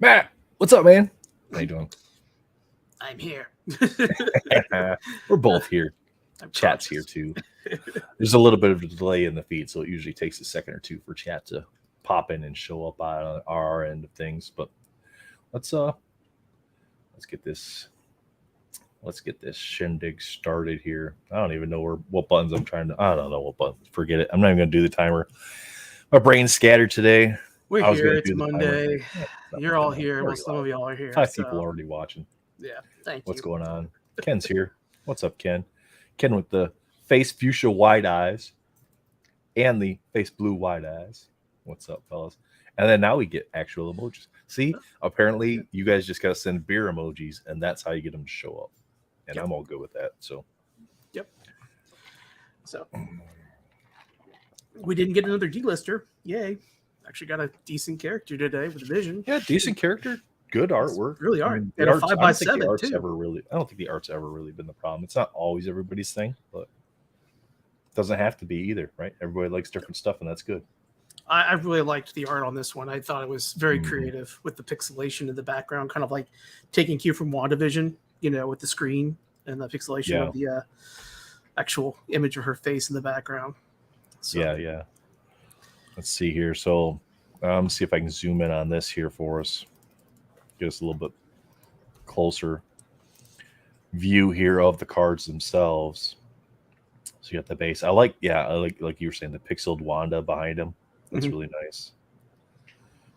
Matt, what's up, man? How you doing? I'm here. We're both here. I'm Chat's here conscious. too. There's a little bit of a delay in the feed, so it usually takes a second or two for chat to pop in and show up on our end of things. But let's uh let's get this shindig started here. I don't even know what buttons I'm trying to. I don't know what buttons. Forget it. I'm not even gonna do the timer. My brain's scattered today. We're I was here. gonna It's do the timer. Monday. It's not You're Monday all morning. here. We're Well, already some of live. y'all are here. 5 people So, already watching. yeah. Thank What's you. going on? Ken's here. What's up, Ken? Ken with the face fuchsia wide eyes and the face blue wide eyes. What's up, fellas? And then now we get actual emojis. See, apparently you guys just got to send beer emojis, and that's how you get them to show up. And Yep. I'm all good with that. So, Yep. So, we didn't get another D-lister. Yay. Actually got a decent character today with Vision. yeah, decent character, good artwork. Really I art. mean, And the a art's, I 5 by don't think the 7 art's too. ever really. I don't think the art's ever really been the problem. It's not always everybody's thing, but it doesn't have to be either, right? Everybody likes different stuff, and that's good. I really liked the art on this one. I thought it was very Mhm. creative with the pixelation in the background, kind of like taking cue from WandaVision, with the screen and the pixelation Yeah. of the actual image of her face in the background. So, Yeah. Let's see here. So, see if I can zoom in on this here for us. Get us a little bit closer view here of the cards themselves. So you got the base. I like like you were saying, the pixeled Wanda behind him. That's Mhm. really nice.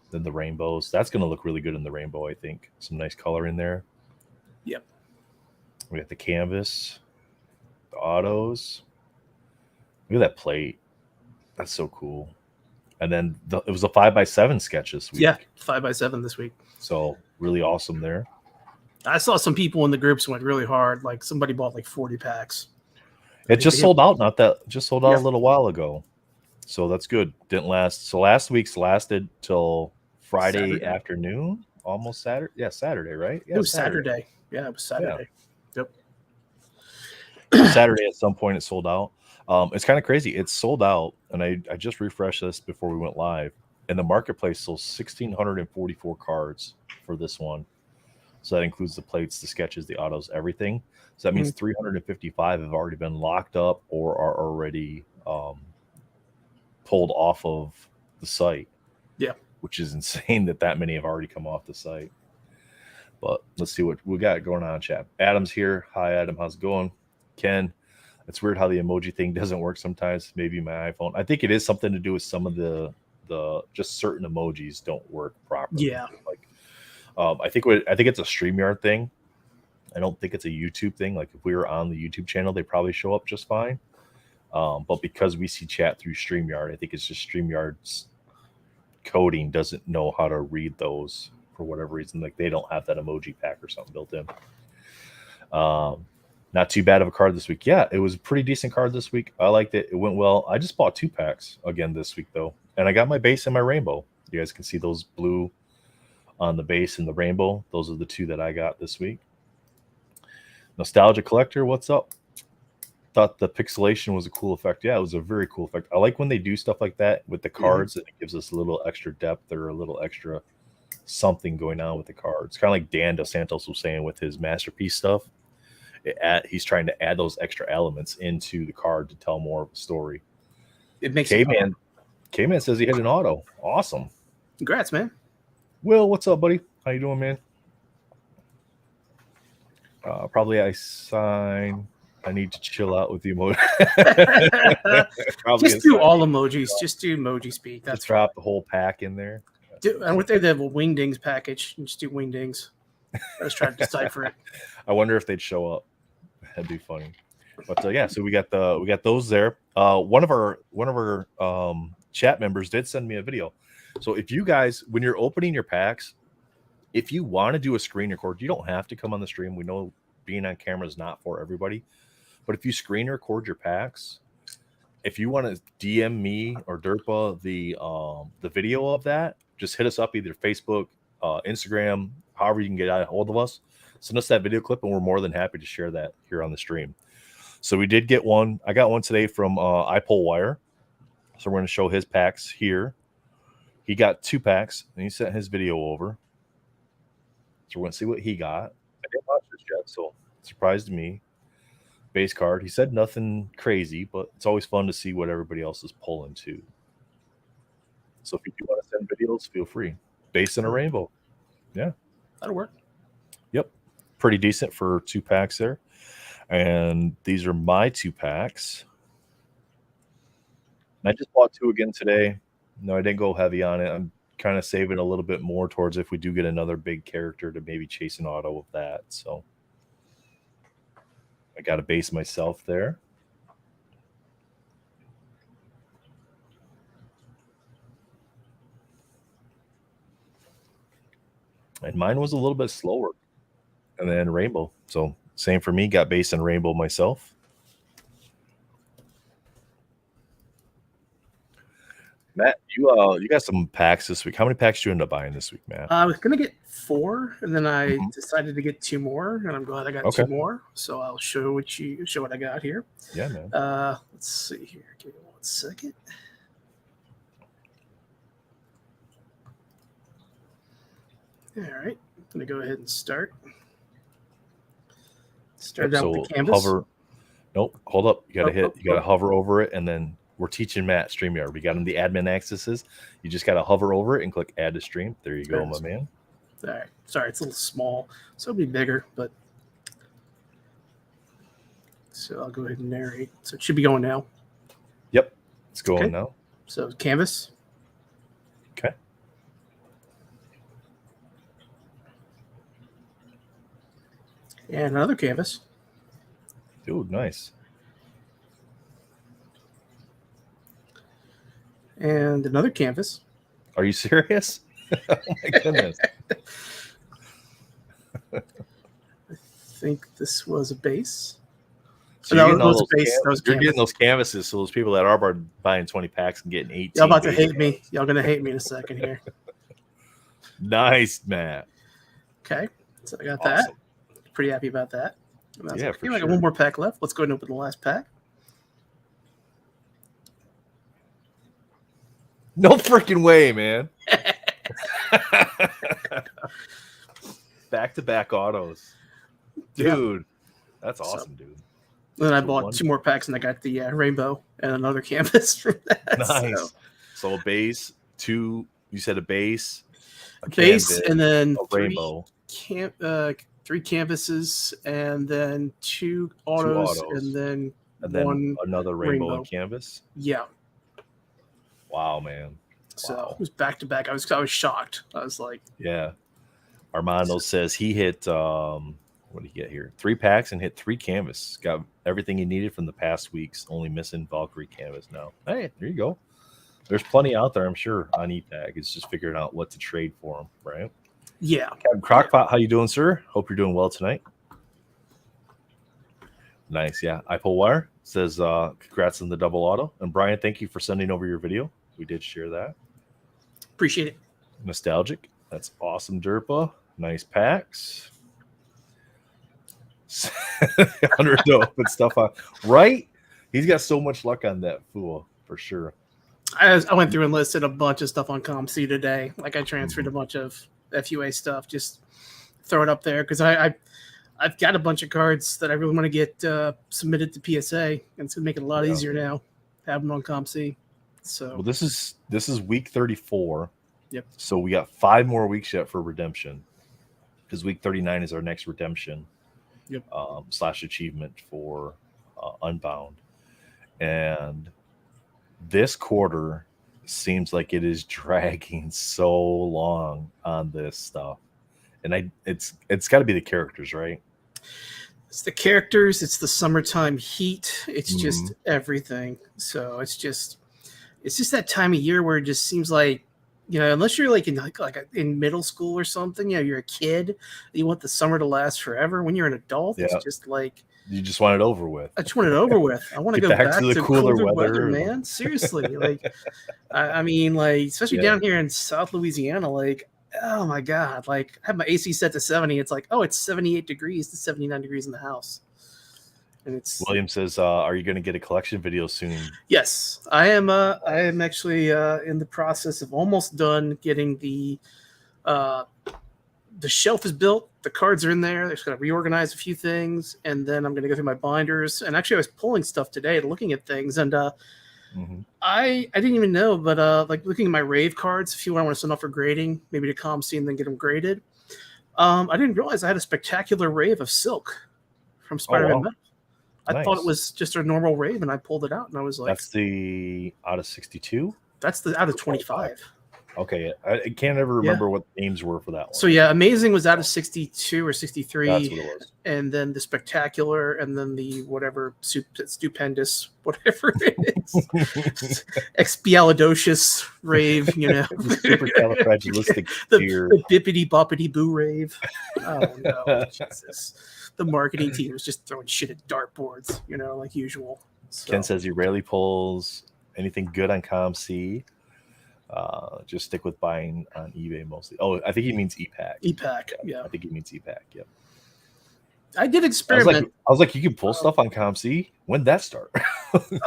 Then the rainbows. That's going to look really good in the rainbow, I think. Some nice color in there. Yep. We got the canvas, the autos. Look at that plate. That's so cool. And then it was a 5x7 sketch this week. Yeah, 5 by 7 this week. So really awesome there. I saw some people in the groups went really hard. Like somebody bought like 40 packs. It just sold out. Just sold out Yeah. a little while ago. So that's good. Didn't last. So last week's lasted till Friday Saturday. afternoon, almost Saturday. Yeah, Saturday, right? Yeah, It was Saturday. Yeah, it was Saturday. Yep. Saturday at some point it sold out. It's kind of crazy. It's sold out, and I just refreshed this before we went live. And the marketplace sold 1,644 cards for this one. So that includes the plates, the sketches, the autos, everything. So that means 355 have already been locked up or are already pulled off of the site. Yeah. Which is insane that many have already come off the site. But let's see what we got going on, chat. Adam's here. Hi, Adam. How's it going? Ken, it's weird how the emoji thing doesn't work sometimes. Maybe my iPhone. I think it is something to do with some of the just certain emojis don't work properly. Yeah. Like, I think it's a StreamYard thing. I don't think it's a YouTube thing. Like if we were on the YouTube channel, they probably show up just fine. But because we see chat through StreamYard, I think it's just StreamYard's coding doesn't know how to read those for whatever reason. Like they don't have that emoji pack or something built in. Not too bad of a card this week. Yeah, it was a pretty decent card this week. I liked it. It went well. I just bought 2 packs again this week though, and I got my base and my rainbow. You guys can see those blue on the base and the rainbow. Those are the 2 that I got this week. Nostalgia Collector, what's up? Thought the pixelation was a cool effect. Yeah, it was a very cool effect. I like when they do stuff like that with the cards, and it gives us a little extra depth or a little extra something going on with the cards. Kind of like Dan Dos Santos was saying with his masterpiece stuff. He's trying to add those extra elements into the card to tell more of a story. It makes K-Man says he hit an auto. Awesome. Congrats, man. Will, what's up, buddy? How you doing, man? Probably I need to chill out with the emoji. Just do all emojis. Just do emoji speak. That's just drop the whole pack in there. And with the wingdings package, just do wingdings. I was trying to decipher it. I wonder if they'd show up. That'd be funny. But yeah, so we got those there. One of our chat members did send me a video. So if you guys, when you're opening your packs, if you want to do a screen record, you don't have to come on the stream. We know being on camera is not for everybody. But if you screen record your packs, if you want to DM me or Derpa the video of that, just hit us up either Facebook, Instagram, however you can get a hold of us. Send us that video clip, and we're more than happy to share that here on the stream. So we did get one. I got one today from iPull Wire. So we're going to show his packs here. He got 2 packs, and he sent his video over. So we're gonna see what he got. I didn't watch this yet, so surprised me. Base card. He said nothing crazy, but it's always fun to see what everybody else is pulling too. So if you do want to send videos, feel free. Base and a rainbow. Yeah. That'll work. Yep. Pretty decent for 2 packs there. And these are my 2 packs. And I just bought 2 again today. No, I didn't go heavy on it. I'm kind of saving a little bit more towards if we do get another big character to maybe chase an auto of that. So I got to base myself there. And mine was a little bit slower. And then rainbow. So same for me. Got base and rainbow myself. Matt, you got some packs this week. How many packs did you end up buying this week, Matt? I was gonna get 4, and then I decided to get 2 more, and I'm glad I got 2 more. So I'll show what I got here. Yeah, man. Let's see here. Give me 1 second. All right, I'm gonna go ahead and start. Start out with the canvas. Hover. Nope. Hold up. You gotta hit. You gotta hover over it, and then we're teaching Matt StreamYard. We got him the admin accesses. You just gotta hover over it and click add to stream. There you go, my man. All right. Sorry, it's a little small, so it'll be bigger, but so I'll go ahead and narrate. So it should be going now. Yep, it's going now. So canvas. Okay. And another canvas. Dude, nice. And another canvas. Are you serious? Oh my goodness. I think this was a base. So you're getting those canvases, so those people that are buying 20 packs and getting 18. Y'all about to hate me. Y'all gonna hate me in a second here. Nice, Matt. Okay, so I got that. Pretty happy about that. Yeah, I got 1 more pack left. Let's go ahead and open the last pack. No freaking way, man. Back-to-back autos. Dude, that's awesome, dude. Then I bought 2 more packs, and I got the rainbow and another canvas from that. Nice. So a base, 2, you said a base, canvas, and then a rainbow. 3 canvases, and then 2 autos, and then another rainbow and canvas. Yeah. Wow, man. So it was back to back. I was shocked. I was like, yeah. Armando says he hit what did he get here? 3 packs and hit 3 canvas. Got everything he needed from the past weeks. Only missing Valkyrie canvas now. Hey, there you go. There's plenty out there, I'm sure, on ePack. It's just figuring out what to trade for them, right? Yeah. Captain Crockpot, how you doing, sir? Hope you're doing well tonight. Nice, yeah. iPull Wire says congrats on the double auto. And Brian, thank you for sending over your video. We did share that. Appreciate it. Nostalgic. That's awesome, Derpa. Nice packs. 100 to open stuff on. Right? He's got so much luck on that fool, for sure. I went through and listed a bunch of stuff on ComC today. Like I transferred a bunch of FUA stuff. Just throw it up there because I've got a bunch of cards that I really want to get submitted to PSA, and it's gonna make it a lot easier now. Have them on ComC. So well, this is week 34. Yep. So we got 5 more weeks yet for redemption, because week 39 is our next redemption. Yep. / achievement for Unbound, and this quarter seems like it is dragging so long on this stuff, and it's got to be the characters, right? It's the characters. It's the summertime heat. It's just everything. So it's just that time of year where it just seems like, unless you're like in middle school or something, you're a kid, you want the summer to last forever. When you're an adult, it's just like you just want it over with. I just want it over with. I want to go back to the cooler weather, man. Seriously, like I mean, like especially down here in South Louisiana, like oh my god, like I have my AC set to 70. It's like it's 78 degrees to 79 degrees in the house. And it's William says, "Are you going to get a collection video soon?" Yes, I am. I am actually in the process of almost done getting the the shelf is built. The cards are in there. I just got to reorganize a few things, and then I'm going to go through my binders. And actually, I was pulling stuff today, looking at things, and I didn't even know, but like looking at my rave cards, if you want to send off for grading, maybe to ComC and then get them graded. I didn't realize I had a spectacular rave of silk from Spider-Man wow. Metal. I Nice. thought it was just a normal rave, and I pulled it out, and I was like, That's the out of 62? that's the out of 25. Okay, I can't ever remember what the names were for that one. So yeah, Amazing was out of 62 or 63. That's what it was. And then the Spectacular, and then the whatever Stupendous, whatever it is, Expialidocious rave, you know, Supercalifragilistic the bippity boppity boo rave. Oh no, Jesus! The marketing team was just throwing shit at dartboards, you know, like usual. So. Ken says he rarely pulls anything good on ComC. Just stick with buying on eBay mostly. Oh, I think he means ePack. ePack, yeah. I think he means ePack. Yep. I did experiment. I was like, you can pull stuff on ComC. When'd that start?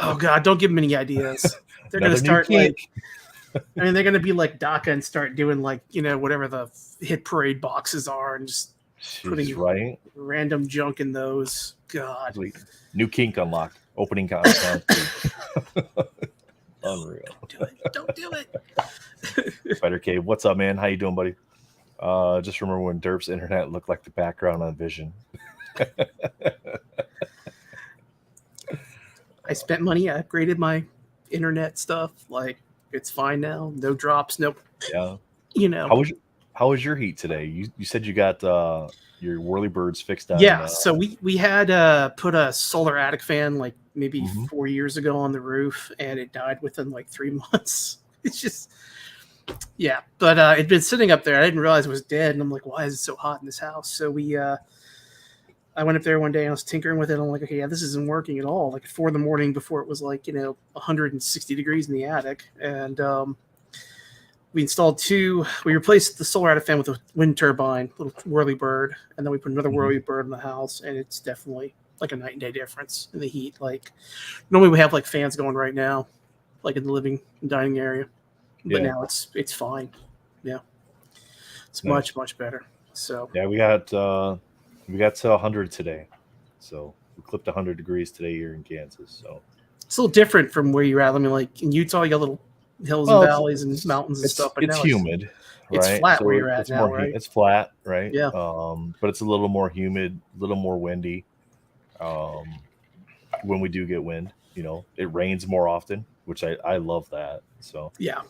Oh God, don't give them any ideas. They're gonna start like. I mean, they're gonna be like DACA and start doing like, you know, whatever the hit parade boxes are, and just putting random junk in those. God. New kink unlocked. Opening ComC. Unreal. Don't do it. Spider Cave, what's up, man? How you doing, buddy? Just remember when Derp's internet looked like the background on Vision. I spent money. I upgraded my internet stuff. Like, it's fine now. No drops. Nope. Yeah. You know. How was your heat today? You said you got your whirlybirds fixed on. Yeah. So we had put a solar attic fan like maybe 4 years ago on the roof, and it died within like 3 months. It's just, yeah. But it'd been sitting up there. I didn't realize it was dead, and I'm like, why is it so hot in this house? So I went up there one day and I was tinkering with it. And I'm like, okay, yeah, this isn't working at all. Like at 4 a.m. before it was like, 160 degrees in the attic. And we installed we replaced the solar attic fan with a wind turbine, little whirlybird. And then we put another whirlybird in the house. And it's definitely like a night and day difference in the heat. Like normally we have like fans going right now, like in the living and dining area. But now it's fine. Yeah. It's much, much better. So yeah, we got to 100 today, so we clipped 100 degrees today here in Kansas. So it's a little different from where you're at. I mean, like in Utah, you got little hills and valleys and mountains and stuff. But it's humid. It's right? flat where you're at now, right? It's flat, right? Yeah. But it's a little more humid, a little more windy. When we do get wind, it rains more often, which I love that. So yeah.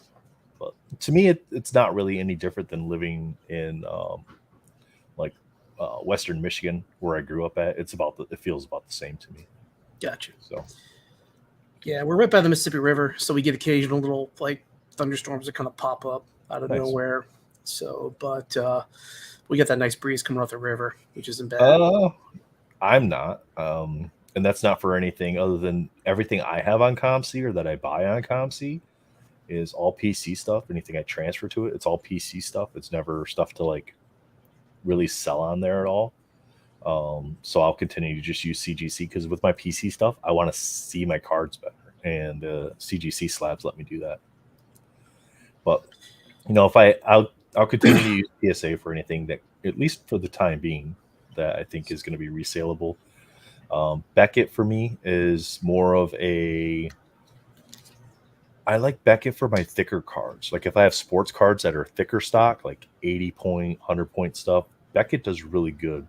But to me, it's not really any different than living in Western Michigan, where I grew up at. It feels about the same to me. Gotcha. So yeah, we're right by the Mississippi River, so we get occasional little like thunderstorms that kind of pop up out of nowhere. So, but we get that nice breeze coming off the river, which isn't bad. I'm not, and that's not for anything other than everything I have on ComC or that I buy on ComC is all PC stuff. Anything I transfer to it, it's all PC stuff. It's never stuff to like really sell on there at all. So I'll continue to just use CGC because with my PC stuff, I want to see my cards better, and CGC slabs let me do that. But if I'll continue to use PSA for anything that, at least for the time being, that I think is going to be resaleable. Beckett for me is more of I like Beckett for my thicker cards. Like if I have sports cards that are thicker stock, like 80 point, 100 point stuff, Beckett does really good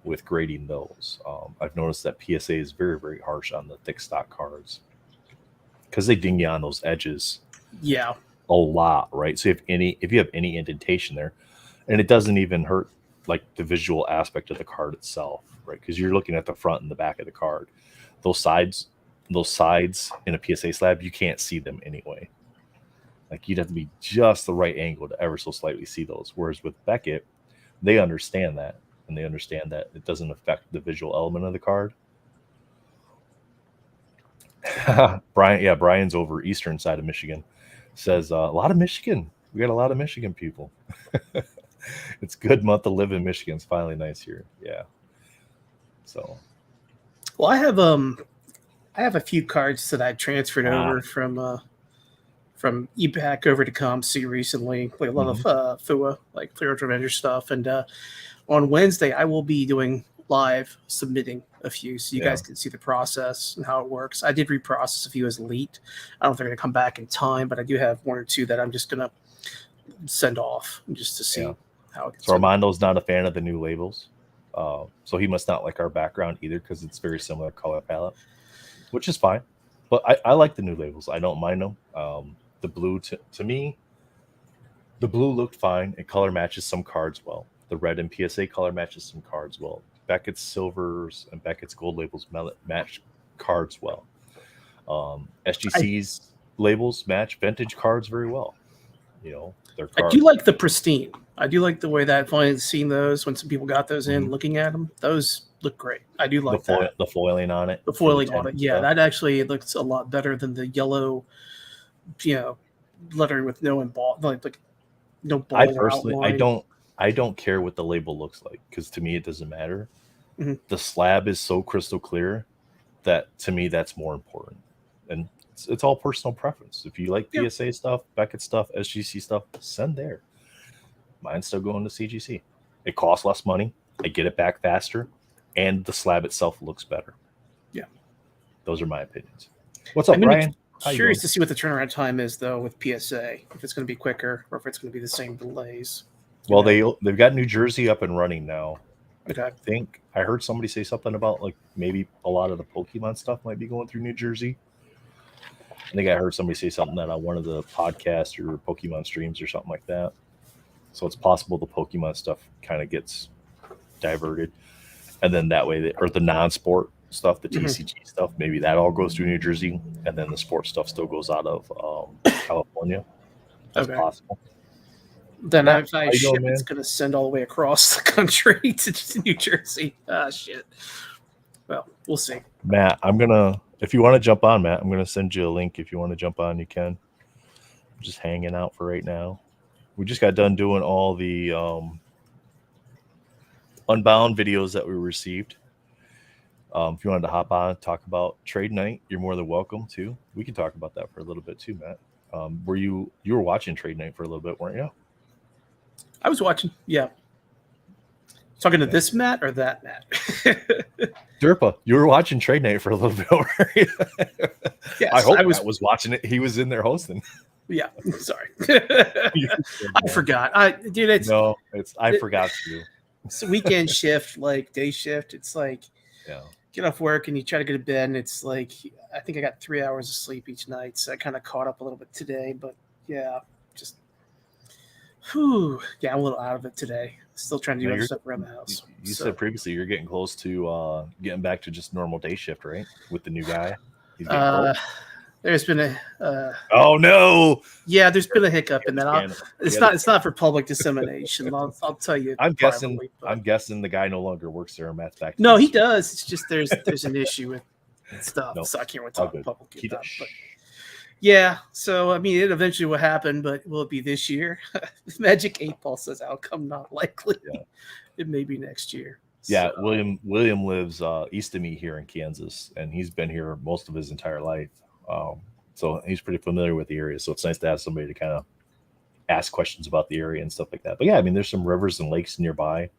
with grading those. I've noticed that PSA is very, very harsh on the thick stock cards because they ding you on those edges. Yeah, a lot, right? So if you have any indentation there, and it doesn't even hurt like the visual aspect of the card itself, right? Because you're looking at the front and the back of the card. Those sides in a PSA slab, you can't see them anyway. Like you'd have to be just the right angle to ever so slightly see those. Whereas with Beckett, they understand that, and they understand that it doesn't affect the visual element of the card. Brian's over eastern side of Michigan. Says a lot of Michigan. We got a lot of Michigan people. It's a good month to live in Michigan. It's finally nice here. Yeah. So. Well, I have a few cards that I transferred over from from eBack over to ComC recently. Like a lot of FUA, like Clear Avenger stuff. And on Wednesday, I will be doing live submitting a few, so you guys can see the process and how it works. I did reprocess a few as elite. I don't know if they're going to come back in time, but I do have 1 or 2 that I'm just going to send off just to see how it gets. So Armando's not a fan of the new labels. So he must not like our background either, because it's very similar color palette, which is fine. But I like the new labels. I don't mind them. The blue, to me, the blue looked fine. It color matches some cards well. The red and PSA color matches some cards well. Beckett's silvers and Beckett's gold labels match cards well. SGC's labels match vintage cards very well. You know, I do like the pristine. I do like the way that finally seeing those when some people got those in, looking at them. Those look great. I do like the foiling on it. The foiling on it, yeah, that actually looks a lot better than the yellow, lettering with no like no ball. I personally, I don't care what the label looks like, because to me it doesn't matter. The slab is so crystal clear that to me that's more important, and it's all personal preference. If you like PSA stuff, Beckett stuff, SGC stuff, send there. Mine's still going to CGC. It costs less money. I get it back faster, and the slab itself looks better. Yeah, those are my opinions. What's up, Brian? Curious to see what the turnaround time is, though, with PSA. If it's going to be quicker or if it's going to be the same delays. Well, they've got New Jersey up and running now. Okay. I think I heard somebody say something about like maybe a lot of the Pokemon stuff might be going through New Jersey. I think I heard somebody say something that on one of the podcasts or Pokemon streams or something like that. So it's possible the Pokemon stuff kind of gets diverted, and then that way, or the non-sport stuff, the TCG stuff, maybe that all goes through New Jersey, and then the sports stuff still goes out of California. That's possible. Then if I ship, it's going to send all the way across the country to New Jersey. Ah, shit. Well, we'll see. Matt, if you want to jump on, Matt, I'm going to send you a link. If you want to jump on, you can. I'm just hanging out for right now. We just got done doing all the Unbound videos that we received. If you wanted to hop on and talk about trade night, you're more than welcome to. We can talk about that for a little bit too, Matt. You were watching trade night for a little bit, weren't you? I was watching, yeah. Talking to this Matt or that Matt? Derpa, you were watching trade night for a little bit, were you? Yes, I hope Matt was watching it. He was in there hosting. Yeah, sorry. I forgot. I forgot to. It's a weekend shift, like day shift. It's like get off work and you try to go to bed, and it's like I think I got 3 hours of sleep each night, so I kind of caught up a little bit today. But just I'm a little out of it today. Still trying to do other stuff around the house. You said previously you're getting close to getting back to just normal day shift, right? With the new guy. There's been a oh no! Yeah, there's been a hiccup in that. It's not for public dissemination. I'll tell you. I'm guessing the guy no longer works there. Matt's back. No, he does. It's just there's an issue with stuff, so I can't really talk publicly about. But yeah, so I mean, it eventually will happen, but will it be this year? Magic 8-Ball says outcome not likely. Yeah. It may be next year. Yeah, so. William lives east of me here in Kansas, and he's been here most of his entire life. So he's pretty familiar with the area. So it's nice to have somebody to kind of ask questions about the area and stuff like that. But yeah, I mean, there's some rivers and lakes nearby,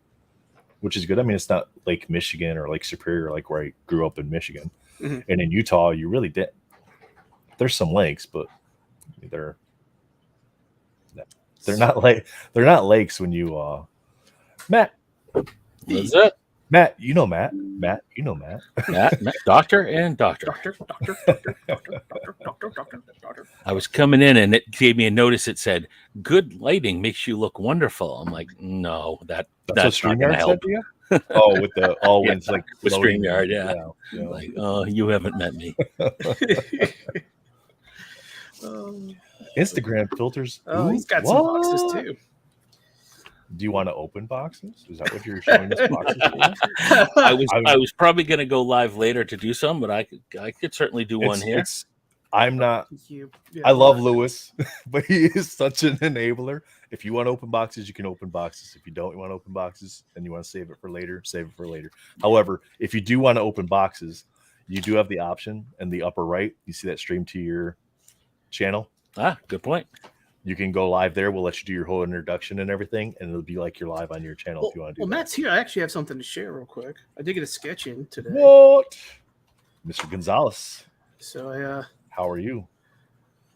which is good. I mean, it's not Lake Michigan or Lake Superior, like where I grew up in Michigan. And in Utah, you really did. There's some lakes, but they're not lakes when you Matt. What's that? Matt, you know Matt. Matt, you know Matt. Matt, doctor and doctor. Doctor. I was coming in and it gave me a notice. It said, "Good lighting makes you look wonderful." I'm like, no, that's not going to help. When it's like with StreamYard, yeah. Like, oh, you haven't met me. Instagram filters. Oh, he's got some boxes too. Do you want to open boxes? Is that what you're showing us boxes for? I was probably going to go live later to do some, but I could certainly do one here. I'm not. I love Lewis, but he is such an enabler. If you want to open boxes, you can open boxes. If you don't want to open boxes and you want to save it for later, save it for later. However, if you do want to open boxes, you do have the option in the upper right. You see that stream to your channel. Good point. You can go live there. We'll let you do your whole introduction and everything, and it'll be like you're live on your channel if you want to do that. Matt's here. I actually have something to share real quick. I did get a sketch in today. What? Mr. Gonzalez. So how are you?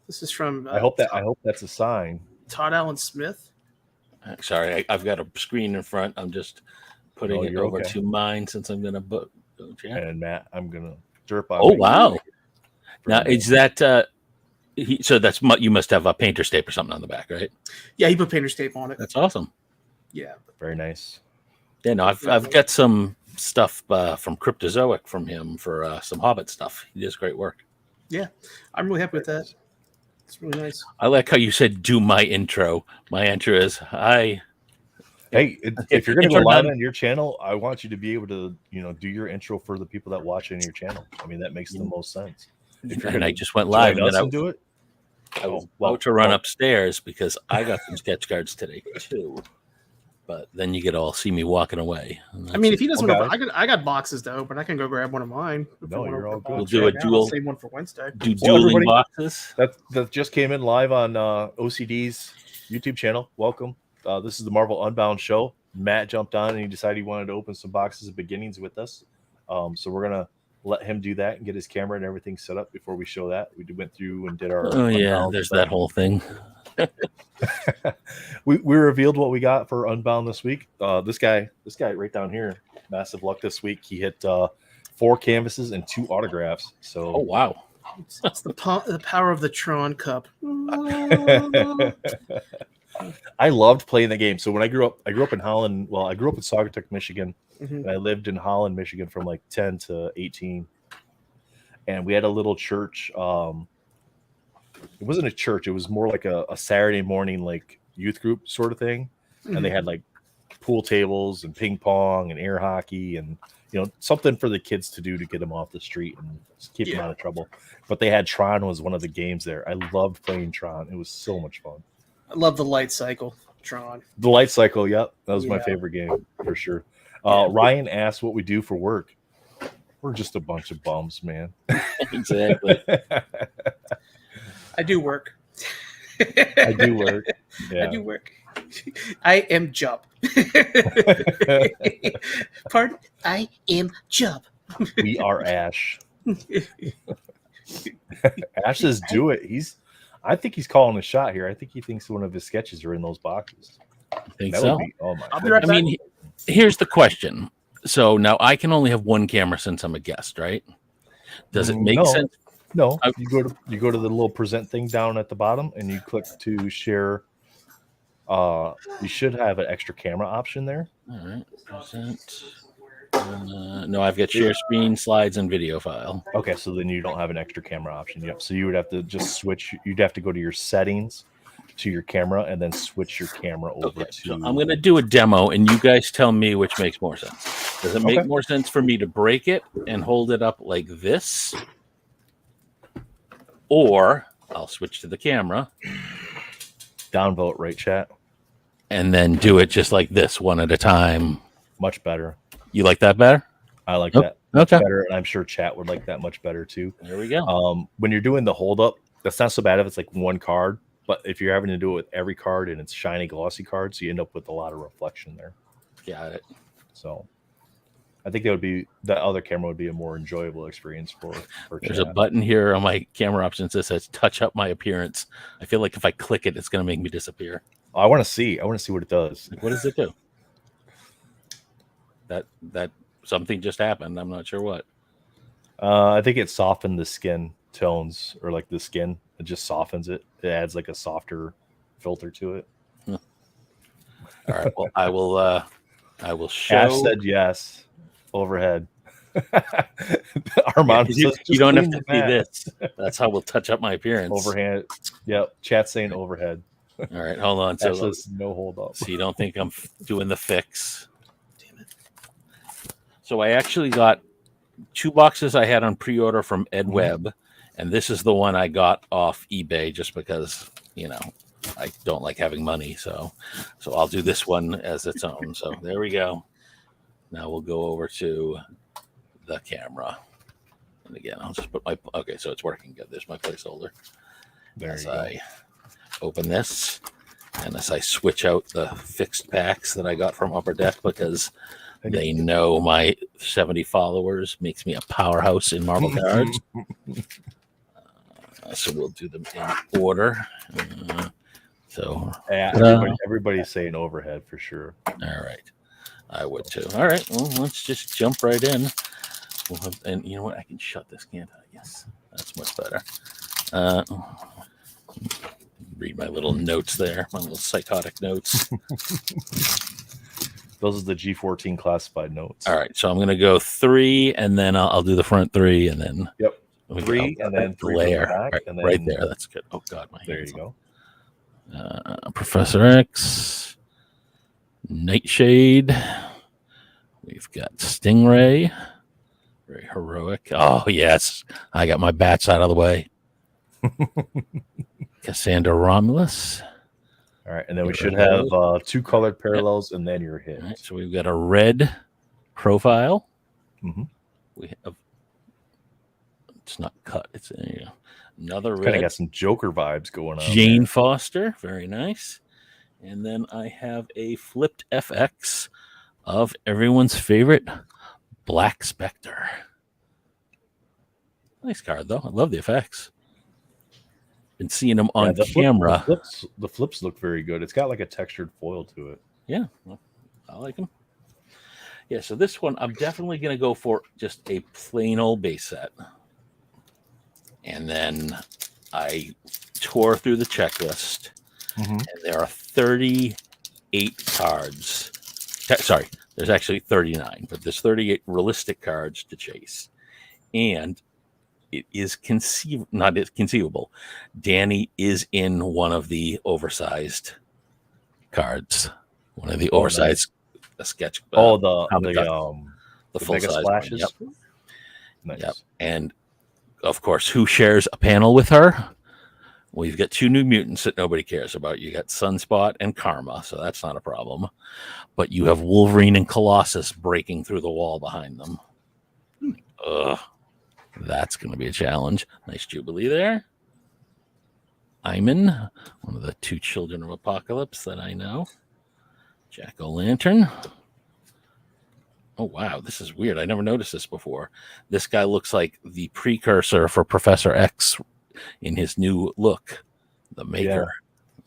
This is from I hope that's a sign. Todd Allen Smith. Sorry, I've got a screen in front. I'm just putting it over to mine since I'm gonna book. And Matt, I'm gonna derp on. Oh wow! Now is that so that's you must have a painter's tape or something on the back, right? Yeah, he put painter's tape on it. That's awesome. Yeah, very nice. Yeah, no, I've got some stuff from Cryptozoic from him for some Hobbit stuff. He does great work. Yeah, I'm really happy with that. It's really nice. I like how you said do my intro. My intro is hi. Hey, if you're going to go live on your channel, I want you to be able to, do your intro for the people that watch in your channel. I mean, that makes the most sense. And I just went live and then do it. I was about to run upstairs because I got some sketch cards today too. But then you get all see me walking away. I mean, if he doesn't, I got boxes to open. I can go grab one of mine. No, you're all good. We'll do a dual. Save one for Wednesday. Do dueling boxes. That just came in live on OCD's YouTube channel. Welcome. This is the Marvel Unbound show. Matt jumped on and he decided he wanted to open some boxes of beginnings with us. So we're gonna let him do that and get his camera and everything set up before we show that. We went through and did our. Oh yeah, there's stuff. That whole thing. we revealed what we got for Unbound this week. This guy right down here, massive luck this week. He hit 4 canvases and 2 autographs. So oh wow, it's the power of the Tron Cup. I loved playing the game. So when I grew up in Holland. Well, I grew up in Saugatuck, Michigan, and I lived in Holland, Michigan from like 10 to 18. And we had a little church. It wasn't a church. It was more like a Saturday morning like youth group sort of thing. And they had like pool tables and ping pong and air hockey and something for the kids to do to get them off the street and keep them out of trouble. But they had Tron was one of the games there. I loved playing Tron. It was so much fun. I love the light cycle, Tron. The light cycle, yep. That was my favorite game for sure. Ryan asked what we do for work. We're just a bunch of bums, man. Exactly. I do work. I do work. Yeah. I do work. I am Job. Pardon? I am Job. We are Ash. Ash says do it. I think he's calling a shot here. I think he thinks one of his sketches are in those boxes. I think so. Oh my! I'll be right back. I mean, here's the question. So now I can only have one camera since I'm a guest, right? Does it make sense? No. You go to the little present thing down at the bottom, and you click to share. You should have an extra camera option there. All right. Present. No, I've got share screen, slides, and video file. Okay, so then you don't have an extra camera option. Yep. So you would have to just switch. You'd have to go to your settings, to your camera, and then switch your camera over to. So I'm going to do a demo, and you guys tell me which makes more sense. Does it make more sense for me to break it and hold it up like this, or I'll switch to the camera, downvote, right, chat, and then do it just like this, one at a time? Much better. You like that better? I like that okay. better, and I'm sure chat would like that much better too. There we go. When you're doing the hold up, that's not so bad if it's like one card, but if you're having to do it with every card and it's shiny, glossy cards, you end up with a lot of reflection there. Got it. So I think that other camera would be a more enjoyable experience for There's chat. a button here on my camera options that says touch up my appearance. I feel like if I click it, it's going to make me disappear. I want to see what it does. What does it do? That something just happened. I'm not sure what. I think it softened the skin tones, or like the skin. It just softens it. It adds like a softer filter to it. All right. Well, I will show. Ash said yes. Overhead. Armand says you don't have to see this. That's how we'll touch up my appearance. Overhead. Yep. Chat saying overhead. All right. Hold on. So says no hold up. So you don't think I'm doing the fix. So I actually got 2 boxes I had on pre-order from Ed Webb, and this is the one I got off eBay just because, I don't like having money. So I'll do this one as its own. So there we go. Now we'll go over to the camera. And again, I'll just put so it's working good. There's my placeholder. There as you go. I open this, and as I switch out the fixed packs that I got from Upper Deck because they know my 70 followers makes me a powerhouse in Marvel cards. So we'll do them in order. Everybody's saying overhead for sure. All right. I would too. All right. Well, let's just jump right in. And you know what? I can shut this, can't I? Yes. That's much better. Read my little notes there, my little psychotic notes. Those are the G14 classified notes. All right. So I'm going to go 3, and then I'll do the front 3, and then. Yep. 3, and then 3 layer. Back, right, and then, right there. That's good. Oh, God. My there you go. Professor X. Nightshade. We've got Stingray. Very heroic. Oh, yes. I got my bats out of the way. Cassandra Romulus. All right. And then we should have 2 colored parallels, and then you're hit. Right, so we've got a red profile. Mm-hmm. We have. It's not cut. It's another red. Kind of got some Joker vibes going on. Jane Foster. Very nice. And then I have a flipped FX of everyone's favorite Black Spectre. Nice card, though. I love the effects. Been seeing them on camera. The flips look very good. It's got like a textured foil to it. Yeah, I like them. Yeah, so this one, I'm definitely going to go for just a plain old base set. And then I tore through the checklist. Mm-hmm. And there are 38 cards. Sorry, there's actually 39, but there's 38 realistic cards to chase. And it is conceivable. Danny is in one of the oversized cards. One of the oversized sketch. The full mega size splashes. Yep. Nice. Yep. And of course, who shares a panel with her? Well, you've got 2 new mutants that nobody cares about. You got Sunspot and Karma, so that's not a problem. But you have Wolverine and Colossus breaking through the wall behind them. Ugh. That's going to be a challenge. Nice Jubilee there. Iman, one of the 2 children of Apocalypse that I know. Jack-o'-lantern. Oh, wow. This is weird. I never noticed this before. This guy looks like the precursor for Professor X in his new look. The Maker.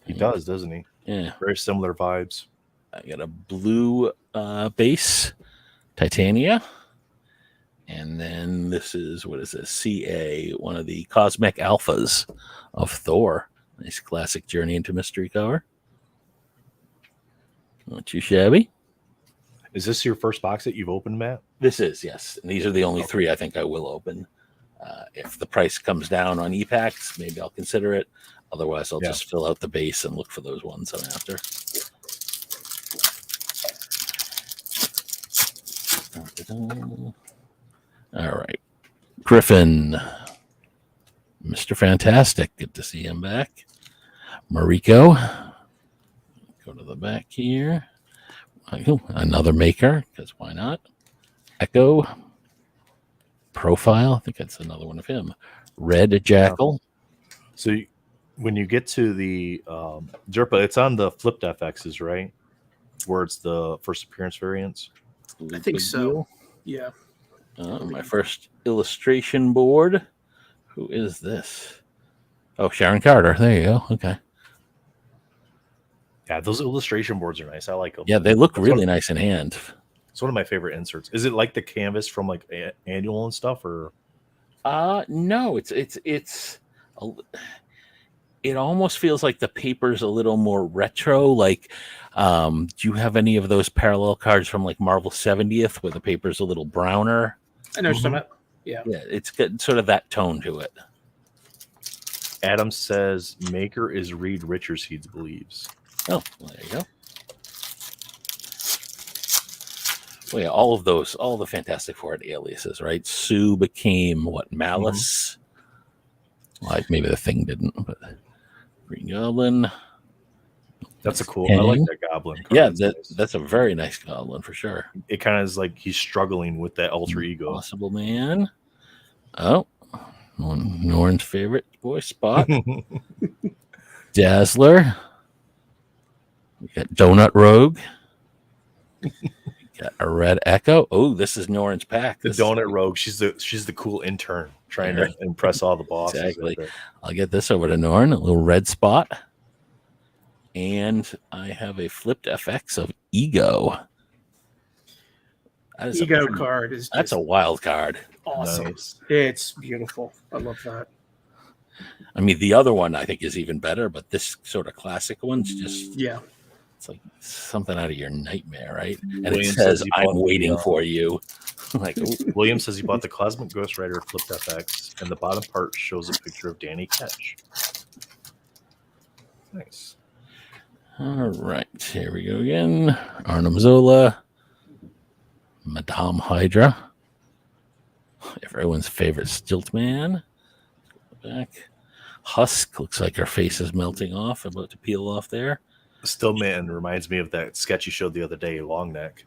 Yeah, he does, doesn't he? Yeah. Very similar vibes. I got a blue base, Titania. And then this is, what is this? CA, one of the Cosmic Alphas of Thor. Nice classic Journey into Mystery cover. Not too shabby. Is this your first box that you've opened, Matt? This is, yes. And these are the only 3 I think I will open. If the price comes down on e-packs, maybe I'll consider it. Otherwise, I'll just fill out the base and look for those ones I'm after. All right. Griffin. Mr. Fantastic. Good to see him back. Mariko. Go to the back here. Another Maker, because why not? Echo. Profile. I think that's another one of him. Red Jackal. So when you get to the Jerpa, it's on the flipped FXs, right? Where it's the first appearance variants. I think so. Yeah. My first illustration board. Who is this? Oh, Sharon Carter. There you go. Okay. Yeah, those illustration boards are nice. I like them. Yeah, they look really nice in hand. It's one of my favorite inserts. Is it like the canvas from like annual and stuff, or? No. It almost feels like the paper's a little more retro. Like, do you have any of those parallel cards from like Marvel 70th where the paper's a little browner? I know what you're talking about. Yeah. Yeah, it's got sort of that tone to it. Adam says Maker is Reed Richards, he believes. Oh, well, there you go. Well, yeah, all the Fantastic Four had aliases, right? Sue became what, Malice? Like maybe the Thing didn't, but Green Goblin. That's a cool. I like that Goblin card. Yeah, that's a very nice Goblin for sure. It kind of is like he's struggling with that alter ego. Possible Man. Oh, Norn's favorite boy spot. Dazzler. We got Donut Rogue. We got a Red Echo. Oh, this is Norn's pack. The This Donut Rogue. She's the cool intern trying to impress all the bosses. Exactly. Right. I'll get this over to Norn. A little red spot. And I have a flipped FX of Ego. That is Ego card is that's just a wild card. awesome. Nice. It's beautiful. I love that. I mean, the other one I think is even better, but this sort of classic one's just Yeah. it's like something out of your nightmare, right? And William it says, says he "I'm bought the, waiting for you." Like, ooh, William says he bought the Cosmic Ghost Rider flipped FX, and the bottom part shows a picture of Danny Ketch. Nice. all right, here we go again. Arnim Zola, Madame Hydra, everyone's favorite Stiltman. Back. Husk looks like her face is melting off, about to peel off there. Still, man, reminds me of that sketch you showed the other day, Long Neck.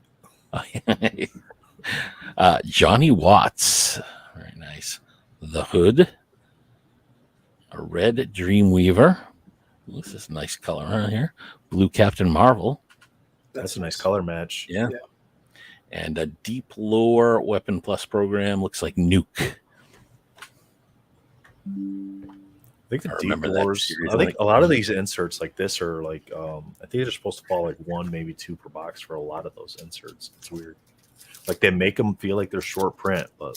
Johnny Watts, very nice. The Hood, a red Dreamweaver. This is a nice color around here. Blue Captain Marvel. That's a nice color match. Yeah. And a Deep Lore Weapon Plus program. Looks like Nuke. I think the I Deep remember that Wars. series, I think like- a lot of these inserts like this are like I think they're supposed to fall like 1, maybe 2 per box for a lot of those inserts. It's weird. Like they make them feel like they're short print, but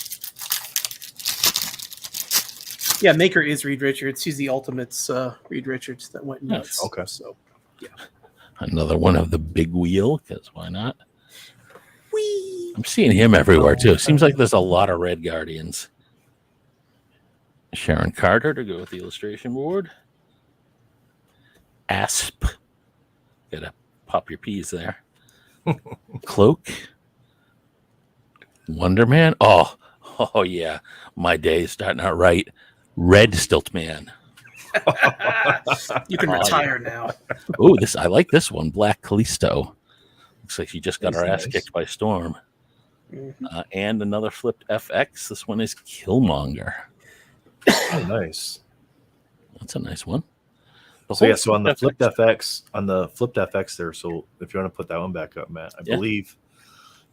Yeah, maker is Reed Richards. He's the Ultimates Reed Richards that went nuts. Okay. So Another one of the big wheel, because why not? whee! I'm seeing him everywhere too. Seems like there's a lot of Red Guardians. Sharon Carter to go with the illustration board. Asp. Gotta pop your P's there. Cloak. Wonder Man. Oh yeah. My day is starting out right. Red Stiltman. You can Oh, retire now. Oh, I like this one. Black Callisto. Looks like she just got That's her ass nice. kicked by Storm. Mhm. And another flipped FX. This one is Killmonger. oh, nice. That's a nice one. So on the flipped FX there. So if you want to put that one back up, Matt, I believe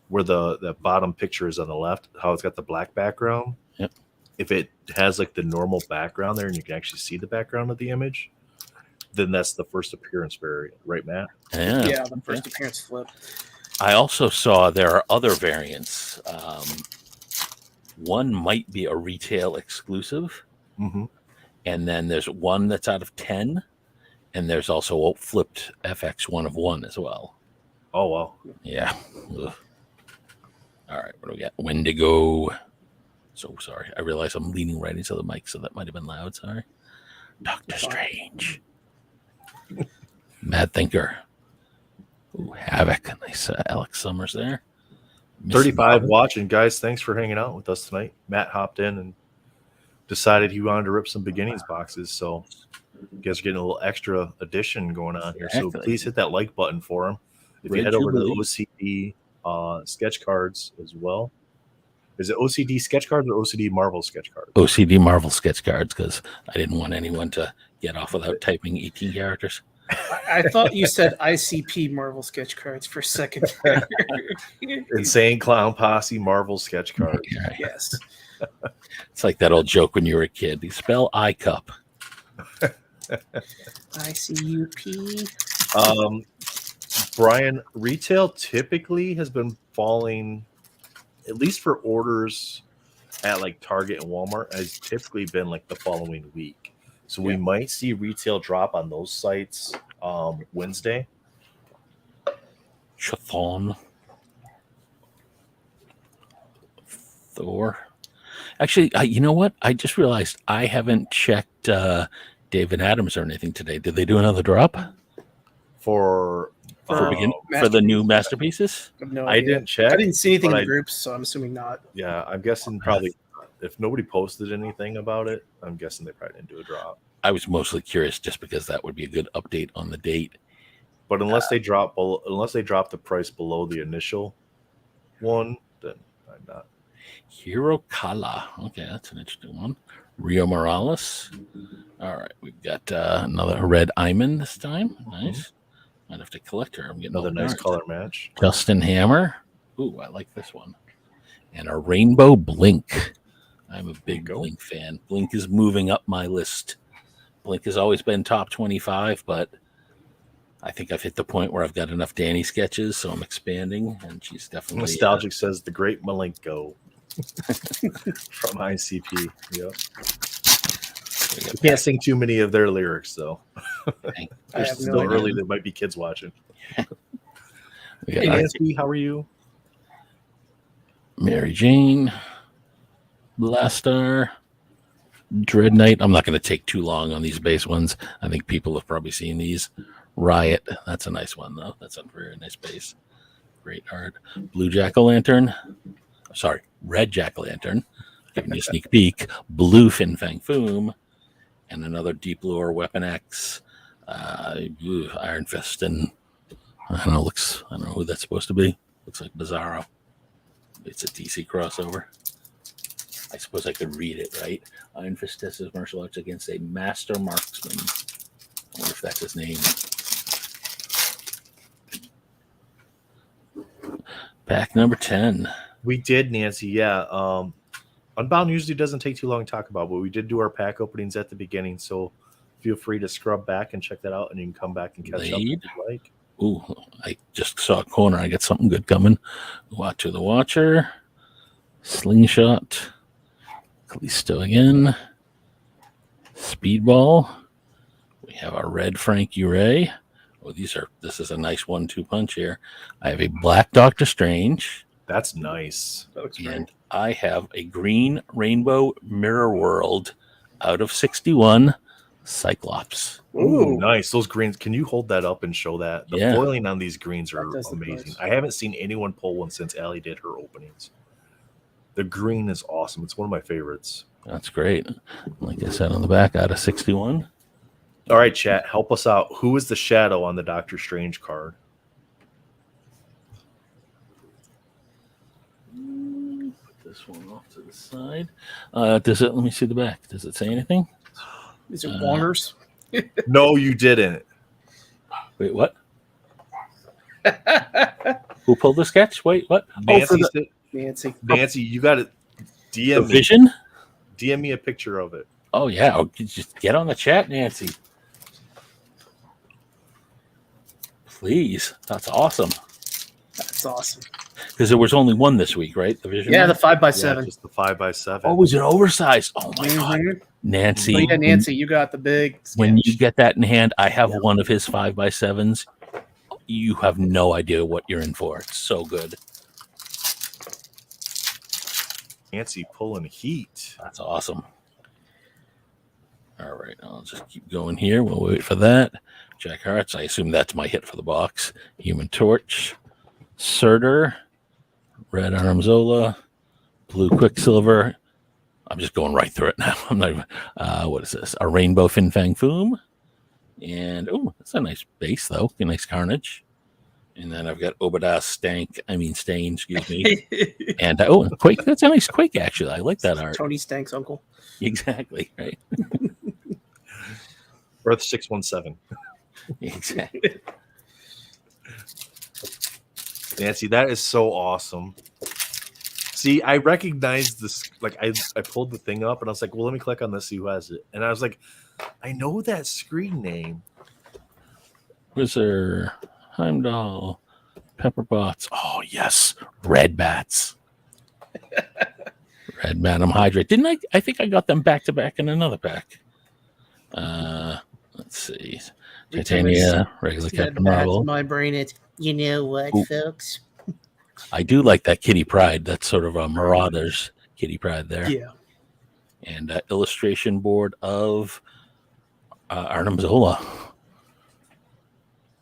where the bottom picture is on the left, how it's got the black background. Yep. If it has like the normal background there, and you can actually see the background of the image, then that's the first appearance variant, right, Matt? Yeah, the first appearance flip. I also saw there are other variants. One might be a retail exclusive, Mm-hmm. and then there's one that's out of 10, and there's also a flipped FX 1 of 1 as well. Oh wow. Yeah. Ugh. All right, what do we got? Wendigo. So sorry. I realize I'm leaning right into the mic, so that might have been loud. Sorry. Doctor Strange. Mad Thinker. Ooh, Havoc. Nice Alex Summers there. Miss 35 Marvel. watching, guys. Thanks for hanging out with us tonight. Matt hopped in and decided he wanted to rip some beginnings boxes, so you guys are getting a little extra addition going on here. So Exactly. please hit that like button for him. If you Red head over to Jubilee. the OCD sketch cards as well. Is it OCD sketch cards or OCD Marvel sketch cards? OCD Marvel sketch cards, because I didn't want anyone to get off without typing 18 characters. I thought you said ICP Marvel sketch cards for a second. Insane Clown Posse Marvel sketch cards. Right. Yes. It's like that old joke when you were a kid. You spell I cup. ICUP. Brian, retail typically has been falling, at least for orders at like Target and Walmart, has typically been like the following week. So we might see retail drop on those sites Wednesday. Chathon. Thor. Actually, you know what? I just realized I haven't checked David Adams or anything today. Did they do another drop For for the new masterpieces? No I idea. didn't check. I didn't see anything in but the I- groups, so I'm assuming not. Yeah, I'm guessing probably if nobody posted anything about it, I'm guessing they probably didn't do a drop. I was mostly curious just because that would be a good update on the date. But unless they drop the price below the initial one, then I'm not. Hirokala. Okay, that's an interesting one. Rio Morales. All right, we've got another red Iman this time. Nice. Might have to collect her. I'm getting Another old nice cards. color match. Justin Hammer. Ooh, I like this one. And a Rainbow Blink. I'm a big Blink fan. Blink is moving up my list. Blink has always been top 25, but I think I've hit the point where I've got enough Danny sketches, so I'm expanding, and she's definitely Nostalgic says the Great Malenko from ICP. Yep. You can't sing too many of their lyrics, though. They're still early. There might be kids watching. Hey, Nancy, how are you? Mary Jane, Blastar, Dread Knight. I'm not going to take too long on these base ones. I think people have probably seen these. Riot. That's a nice one, though. That's a very nice base. Great art. Blue Jack-o'-lantern. Sorry, Red Jack-o'-lantern. Giving you a sneak peek. Blue Fin Fang Foom. And another Deep Lure Weapon X. Iron Fist and I don't know who that's supposed to be. Looks like Bizarro. It's a DC crossover. I suppose I could read it, right? Iron Fist tests his martial arts against a master marksman. I wonder if that's his name. Pack number 10. We did, Nancy. Yeah. Unbound usually doesn't take too long to talk about, but we did do our pack openings at the beginning. So feel free to scrub back and check that out, and you can come back and catch up if you like. Ooh, I just saw a corner. I got something good coming. Watcher the Watcher. Slingshot. Callisto again. Speedball. We have our red Frankie Ray. Oh, this is a nice 1-2 punch here. I have a black Doctor Strange. That's nice. That looks great. And I have a green Rainbow Mirror World out of 61 Cyclops. Ooh, nice. Those greens. Can you hold that up and show that? The foiling on these greens are amazing. I haven't seen anyone pull one since Allie did her openings. The green is awesome. It's one of my favorites. That's great. Like I said on the back, out of 61. All right, chat, help us out. Who is the shadow on the Doctor Strange card? Put this one off to the side. Let me see the back. Does it say anything? Is it Warner's? No, you didn't. Wait, what? Who pulled the sketch? Wait, what? Nancy, you got to DM me. Vision? DM me a picture of it. Oh, yeah. Just get on the chat, Nancy. Please. That's awesome. That's awesome. Because there was only one this week, right? The Vision? Yeah, the 5x7. Yeah, just the 5x7. Oh, was it oversized? Oh, my God. Nancy. Oh, yeah, Nancy, you got the big sketch. When you get that in hand, I have one of his 5x7s. You have no idea what you're in for. It's so good. Nancy pulling heat. That's awesome. All right, I'll just keep going here. We'll wait for that. Jack Hearts, I assume that's my hit for the box. Human Torch, Surtur, Red Armzola, Blue Quicksilver. I'm just going right through it now. I'm not even. What is this? A Rainbow Fin Fang Foom, and that's a nice base though. A nice Carnage. And then I've got Obadiah Stain, excuse me. And Quake. That's a nice Quake, actually. I like that art. Tony Stank's uncle. Exactly, right? Earth 617. Exactly. Nancy, that is so awesome. See, I recognized this. Like, I pulled the thing up, and I was like, well, let me click on this, see who has it. And I was like, I know that screen name. Wizard, Heimdall, Pepperbots. Oh, yes. Red Bats. Red Madam Hydrate. Didn't I think I got them back to back in another pack. Let's see. Titania, regular Captain Marvel. My brain, it's, you know what, folks? I do like that Kitty Pryde. That's sort of a Marauders Kitty Pryde there. Yeah. And illustration board of Arnim Zola.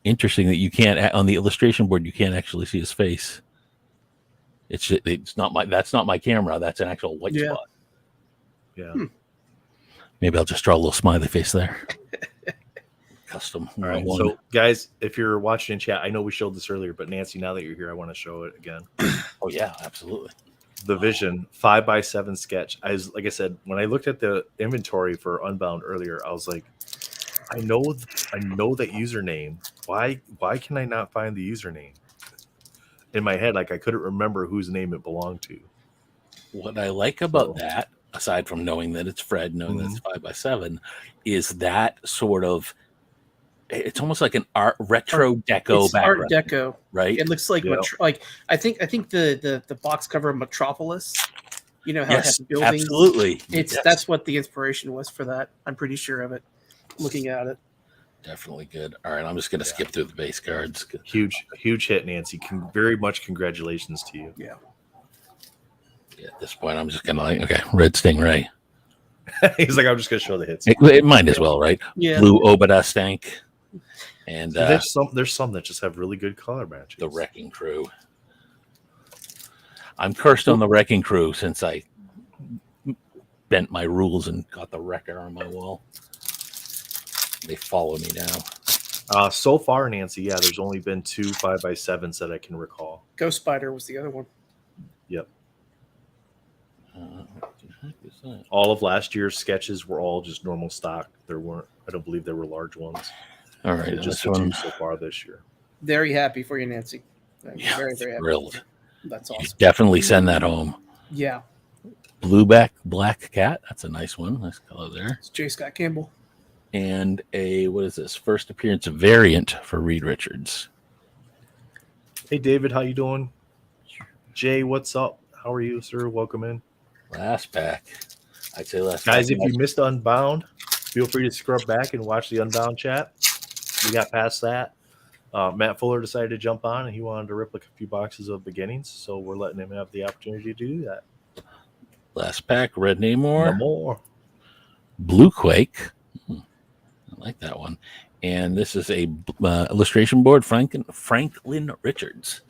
Interesting that you can't, on the illustration board, you can't actually see his face. It's not my, that's not my camera. That's an actual white spot. Yeah. Maybe I'll just draw a little smiley face there. Custom. All right. So, guys, if you're watching in chat, I know we showed this earlier, but Nancy, now that you're here, I want to show it again. Oh, yeah, absolutely. the Vision 5x7 sketch. Like I said, when I looked at the inventory for Unbound earlier, I was like, I know that username. Why can I not find the username? In my head, like I couldn't remember whose name it belonged to. What I like about that, aside from knowing that it's Fred, knowing that it's 5x7, is that sort of, it's almost like an retro deco background. Art deco, right? It looks like I think the box cover of Metropolis. You know how it has buildings. Absolutely. That's what the inspiration was for that. I'm pretty sure of it. Looking at it, definitely good. All right, I'm just gonna skip through the base cards. Huge hit, Nancy. Very much congratulations to you. Yeah. At this point, I'm just gonna Red Stingray. He's like, I'm just gonna show the hits. It might as well, right? Yeah. Blue Obada Stank. And there's some that just have really good color matches. The Wrecking Crew. I'm cursed on the Wrecking Crew since I bent my rules and got the wrecker on my wall. They follow me now. So far, Nancy, there's only been 2 5x7s that I can recall. Ghost Spider was the other one. Yep. All of last year's sketches were all just normal stock. I don't believe there were large ones. All right, just the 2 so far this year. Very happy for you, Nancy. Yeah, very happy. Thrilled. That's awesome. You definitely send that home. Yeah. Blueback Black Cat. That's a nice one. Nice color there. It's J. Scott Campbell. And what is this? First appearance variant for Reed Richards. Hey, David, how you doing? Jay, what's up? How are you, sir? Welcome in. Last pack. I'd say last Guys, pack. if you missed Unbound, feel free to scrub back and watch the Unbound chat. We got past that. Matt Fuller decided to jump on, and he wanted to rip like a few boxes of beginnings, so we're letting him have the opportunity to do that. Last pack, Red Namor. Namor. Blue Quake. I like that one. And this is a illustration board, Franklin Richards.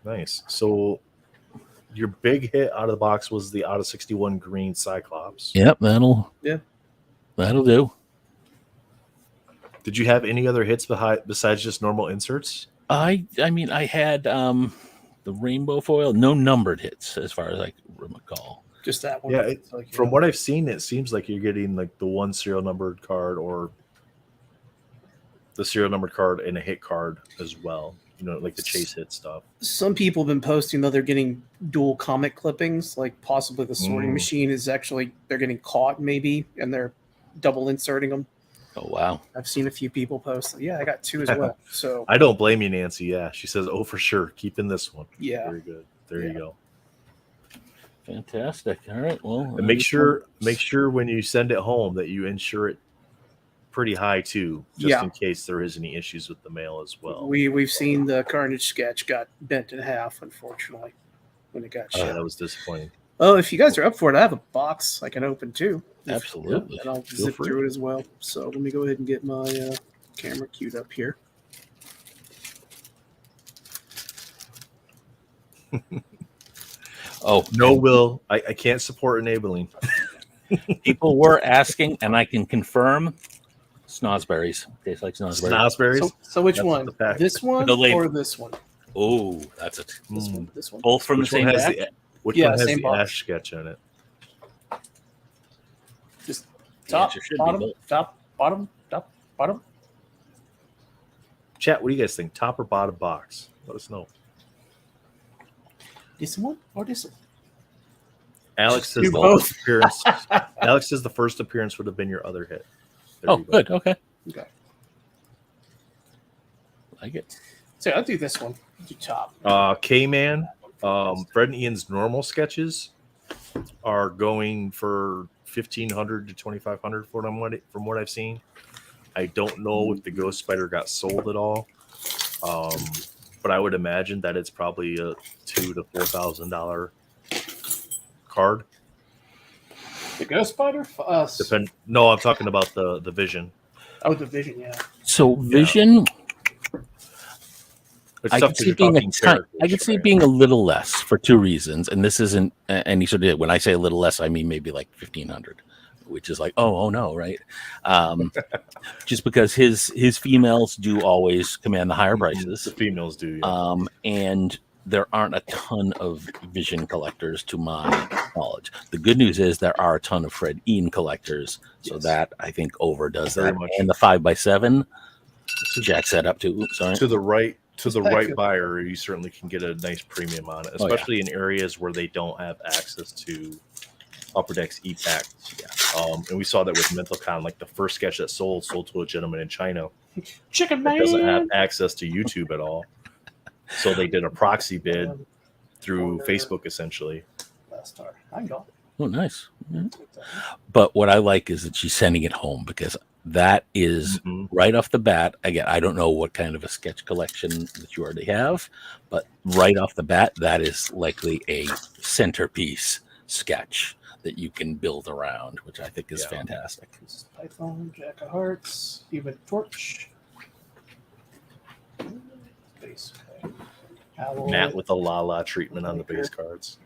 Nice. So your big hit out of the box was the out of 61 green Cyclops. Yep, that'll do. Did you have any other hits besides just normal inserts? I mean, I had the rainbow foil, no numbered hits as far as I recall. Just that one. Yeah, from what I've seen, it seems like you're getting like the one serial numbered card or the serial numbered card and a hit card as well. You know, like the chase hit stuff. Some people have been posting though they're getting dual comic clippings, like possibly the sorting machine is actually they're getting caught maybe and they're double inserting them. Oh wow! I've seen a few people post. Yeah, I got 2 as well. So I don't blame you, Nancy. Yeah, she says, "Oh, for sure, keeping this one." Yeah, very good. There you go. Fantastic. All right. Well, and make sure when you send it home that you insure it pretty high too, just in case there is any issues with the mail as well. We've seen the Carnage sketch got bent in half, unfortunately, when it got shipped. That was disappointing. Oh, if you guys are up for it, I have a box I can open too. Absolutely. And I'll zip through it as well. So let me go ahead and get my camera queued up here. Oh, no, Will. I can't support enabling. People were asking, and I can confirm Snosberries. Tastes like Snosberries. Snosberries? So which one? This one or this one? Oh, that's it. This one. This one. Both from the same batch? Which one has the Ash sketch in it? Just top, bottom. Chat, what do you guys think? Top or bottom box? Let us know. This one or this one? Alex says both appearance. Alex says the first appearance would have been your other hit. There good. Okay. Like it. So I'll do this one. Do top. K-Man. Fred and Ian's normal sketches are going for $1,500 to $2,500 from what I've seen. I don't know if the Ghost Spider got sold at all, but I would imagine that it's probably a $2,000 to $4,000 card. The Ghost Spider? No, I'm talking about the Vision. Oh, the Vision, yeah. So Vision. I can see it being a little less for 2 reasons, and this isn't any sort of. When I say a little less, I mean maybe like $1,500, which is like oh no, right? Just because his females do always command the higher prices. The females do, yeah. And there aren't a ton of Vision collectors to my knowledge. The good news is there are a ton of Fred Ian collectors, so Yes. that I think overdoes Very that. much. And the 5x7, Jack set up too. Oops, sorry. To the right, to Just the back right to- buyer, you certainly can get a nice premium on it, Oh, yeah. especially in areas where they don't have access to Upper Decks e-packs. And we saw that with MentalCon. Like the first sketch that sold to a gentleman in China Chicken that man doesn't have access to YouTube at all. So they did a proxy bid through Facebook, essentially. Last star. I got it. Oh, nice. Yeah. But what I like is that she's sending it home, because that is Mhm. right off the bat. Again, I don't know what kind of a sketch collection that you already have, but right off the bat, that is likely a centerpiece sketch that you can build around, which I think is Yeah. fantastic. This is Python, Jack of Hearts, Human Torch. Base. Okay. Owl. Matt with a la treatment on the base cards.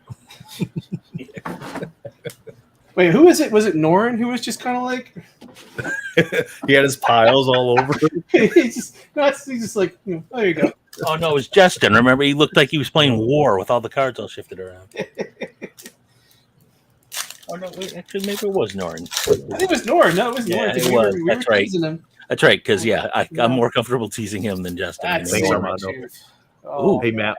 Wait, who is it? Was it Norin who was just kind of like He had his piles all over. he's just like, there you go. Oh no, it was Justin. Remember, he looked like he was playing War with all the cards all shifted around. Oh no, wait, actually, maybe it was Norn. I think it was Norin. No, it was Yeah, Norin. 'cause it we were- was. we were That's right. teasing him. That's right, because I'm Yeah. more comfortable teasing him than Justin. That's Thanks, anymore. Armando. Oh, Hey, Matt.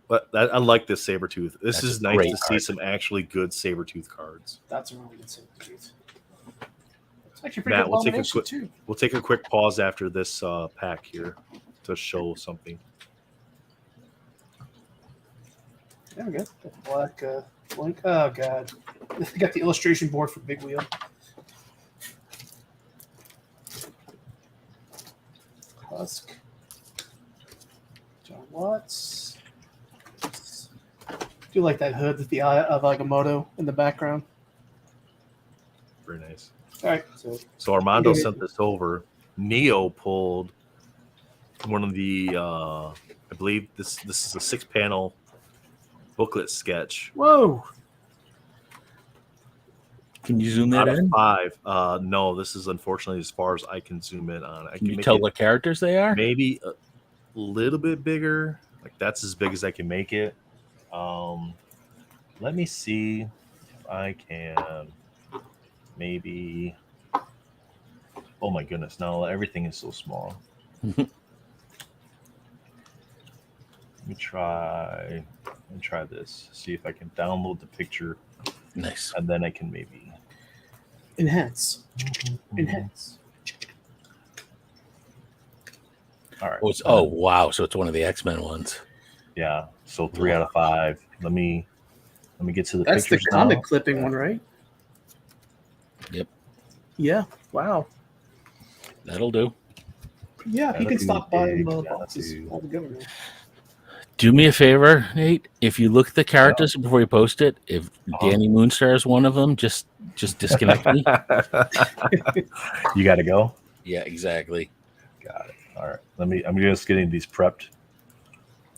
But I like this Sabretooth. This That's is a nice great to see card. some actually good Sabretooth cards. that's a really good Sabretooth. It's actually pretty Matt, good we'll take a combination, quick- too. We'll take a quick pause after this pack here to show something. There we go. Got the black blank. Oh god. Got the illustration board for Big Wheel. Husk. John Watts. Do like that hood with the eye of Agamotto in the background. Very nice. All right, so So Armando sent this over. Neo pulled one of the I believe this is a 6-panel booklet sketch whoa. Can you zoom out that of in? 5. No, this is unfortunately as far as I can zoom in on. I Can you make tell it what characters they are? maybe a little bit bigger. Like that's as big as I can make it. Let me see if I can maybe. Oh my goodness! Now everything is so small. Let me try this. See if I can download the picture, Nice. and then I can maybe Enhance. Enhance. All right. Oh wow! So it's one of the X-Men ones. Yeah. So 3 out of 5. Let me get to the That's the pictures comic now. clipping one, right? Yep. Yeah. Wow. That'll do. Yeah, he That'd can be stop by big. the Yeah, boxes that'd be- all together. Do me a favor, Nate. If you look at the characters before you post it, if Danny Moonstar is one of them, just disconnect me. You got to go. Yeah, exactly. Got it. All right. I'm just getting these prepped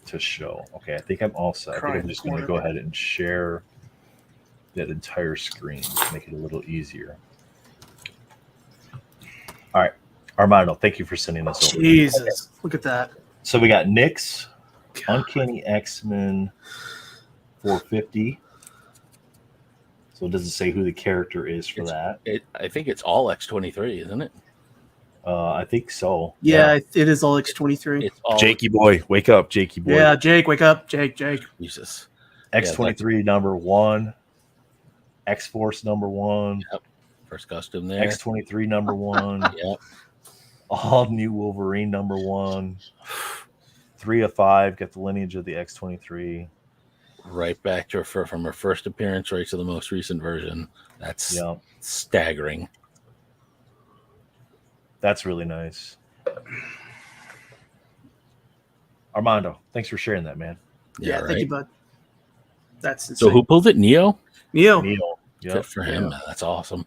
to show. Okay, I think I'm all set. I think I'm just going to go ahead and share that entire screen to make it a little easier. All right, Armando, thank you for sending this over. Jesus, look at that. So we got Nick's Uncanny X-Men 450. So does it say who the character is for that? I think it's all X-23, isn't it? I think so. Yeah, it is all X-23. It's all Jakey boy, wake up, Jakey boy. Yeah, Jake, wake up, Jake. Jesus. X-23 number 1, X-Force number 1, First costume there. X-23 number 1, Yep. all new Wolverine number 1, 3 of 5, got the lineage of the X-23. Right back to her from her first appearance right to the most recent version. That's Yeah, staggering. that's really nice. Armando, thanks for sharing that, man. Yeah, right. thank you, bud. That's insane. So who pulled it? Neo? Neo. Neil. Yep. Good for him. Man. That's awesome.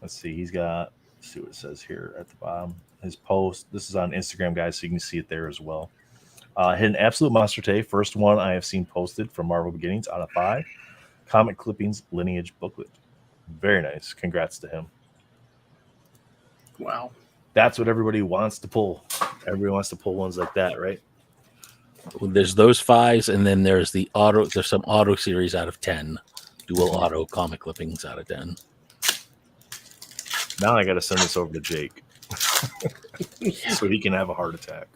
Let's see. He's got, let's see what it says here at the bottom. His post. This is on Instagram, guys, so you can see it there as well. Hit an absolute monster today. First one I have seen posted from Marvel Beginnings out of 5. Comic clippings lineage booklet. Very nice. Congrats to him. Wow. That's what everybody wants to pull. Everybody wants to pull ones like that, right? There's those 5s, and then there's the auto. There's some auto series out of 10, dual auto comic clippings out of 10. Now I got to send this over to Jake so he can have a heart attack.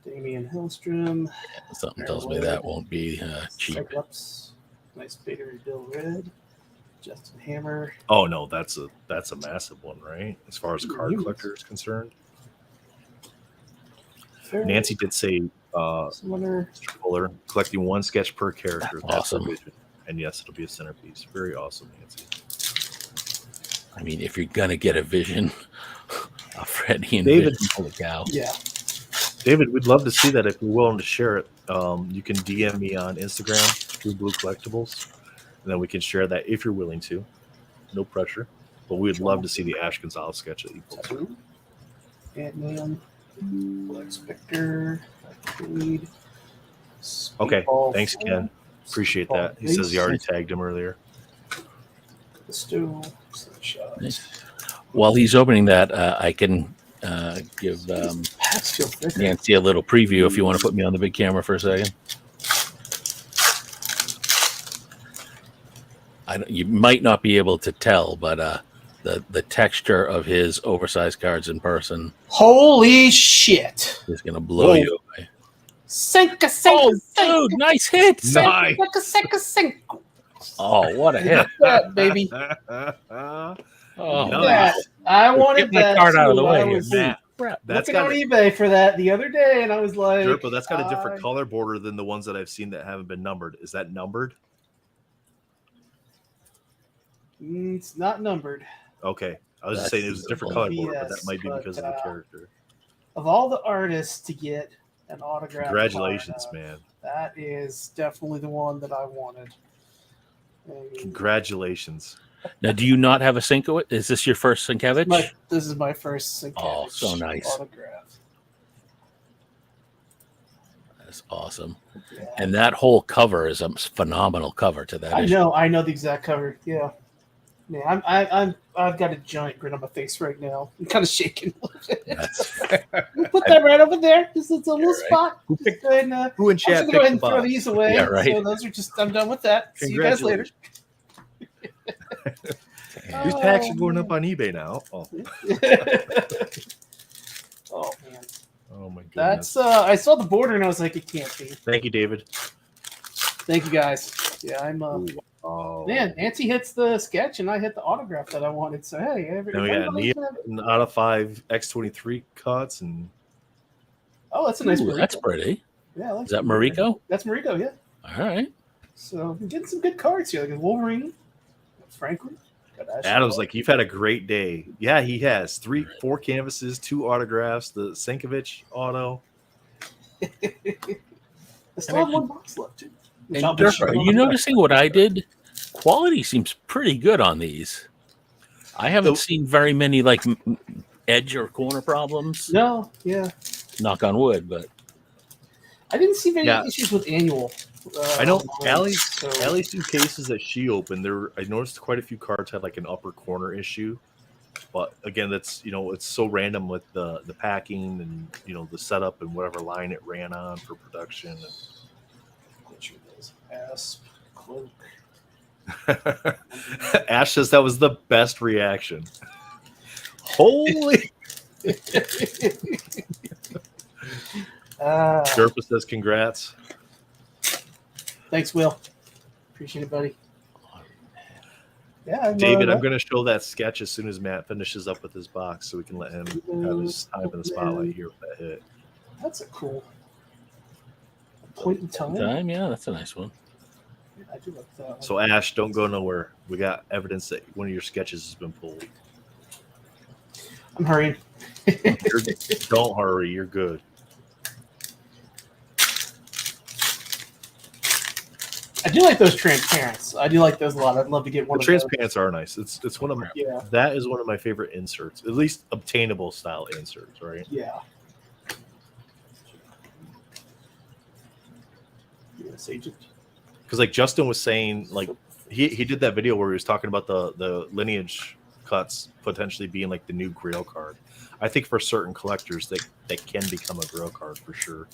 Damian Hellstrom. Something tells me that won't be cheap. Cyclops. Nice Bader Bill Red. Justin Hammer. Oh no, that's a massive one, right? As far as card collector is concerned. Nancy did say Mr. Fuller collecting 1 sketch per character. That's awesome. And yes, it'll be a centerpiece. Very awesome, Nancy. I mean, if you're gonna get a vision of Freddy and David, Vision, holy cow. Yeah. David, we'd love to see that if you're willing to share it. You can DM me on Instagram through Blue Collectibles, and then we can share that if you're willing to. No pressure, but we'd love to see the Ash Gonzalez sketch that you posted. Ant-Man, Black Spectre, Creed. Okay, thanks, Ken. Appreciate that. He says he already tagged him earlier. The Stew, Sunshot. Nice. While he's opening that, I can give Nancy a little preview if you want to put me on the big camera for a second. You might not be able to tell, but the texture of his oversized cards in person, holy shit, is going to blow you away. Sink. Dude, nice hit. Nice. Sink. Oh, what a hit. That, baby. Oh, That. I wanted get my that card out of the too. way I here, was Matt. That's looking got on eBay for that the other day, and I was like, Jerpa, that's got a different color border than the ones that I've seen that haven't been numbered. Is that numbered? It's not numbered. Okay. I was just saying it was a different color border, but that might be because of the character. Of all the artists to get an autograph, Congratulations, man. That is definitely the one that I wanted. Congratulations. Now, do you not have a Sienkiewicz? Is this your first Sienkiewicz? This is my first Sienkiewicz Oh, so nice. autograph. That's awesome. Yeah. And that whole cover is a phenomenal cover to that issue. I know the exact cover. Yeah. Yeah, I've got a giant grin on my face right now. I'm kind of shaking. Put that right over there. Just it's a little spot. Who in I'm chat go ahead picked and the throw box? these away. Yeah, right. So those are just. I'm done with that. See you guys later. These packs are going up on eBay now. Oh, Oh man. oh my goodness. That's I saw the border and I was like, it can't be. Thank you, David. Thank you guys. Yeah, I'm Oh man, Nancy hits the sketch and I hit the autograph that I wanted. So hey, Then we got Neon out of 5 X23 cuts and oh, that's a nice Ooh, that's pretty. Yeah, Is that Mariko? That's Mariko, yeah. All right. So I'm getting some good cards here, like Wolverine, Franklin. Adam's like, you've had a great day. Yeah, he has 4 canvases, 2 autographs, the Sienkiewicz auto. I still have 1 box left too. And Durf, are you noticing what I did? Quality seems pretty good on these. I haven't seen very many like edge or corner problems. No, yeah. Knock on wood, but I didn't see many issues with annual. I know Allie's 2 cases that she opened. I noticed quite a few cards had like an upper corner issue, but again, that's it's so random with the packing and the setup and whatever line it ran on for production. Asp, cloak. Ash says that was the best reaction. Holy! Sherpa says congrats. Thanks, Will. Appreciate it, buddy. Yeah, David, I'm going to show that sketch as soon as Matt finishes up with his box, so we can let him have his time in the spotlight here with that hit. That's a cool point in time. Yeah, that's a nice one. I do like that one. So Ash, don't go nowhere. We got evidence that one of your sketches has been pulled. I'm hurrying. Don't hurry. You're good. I do like those transparents. I do like those a lot. I'd love to get one. The of transparents are nice. It's one of my, yeah. That is one of my favorite inserts, at least obtainable style inserts, right? Yeah. U.S. agent. Because like Justin was saying, like he did that video where he was talking about the lineage cuts potentially being like the new Grail card. I think for certain collectors that can become a Grail card for sure.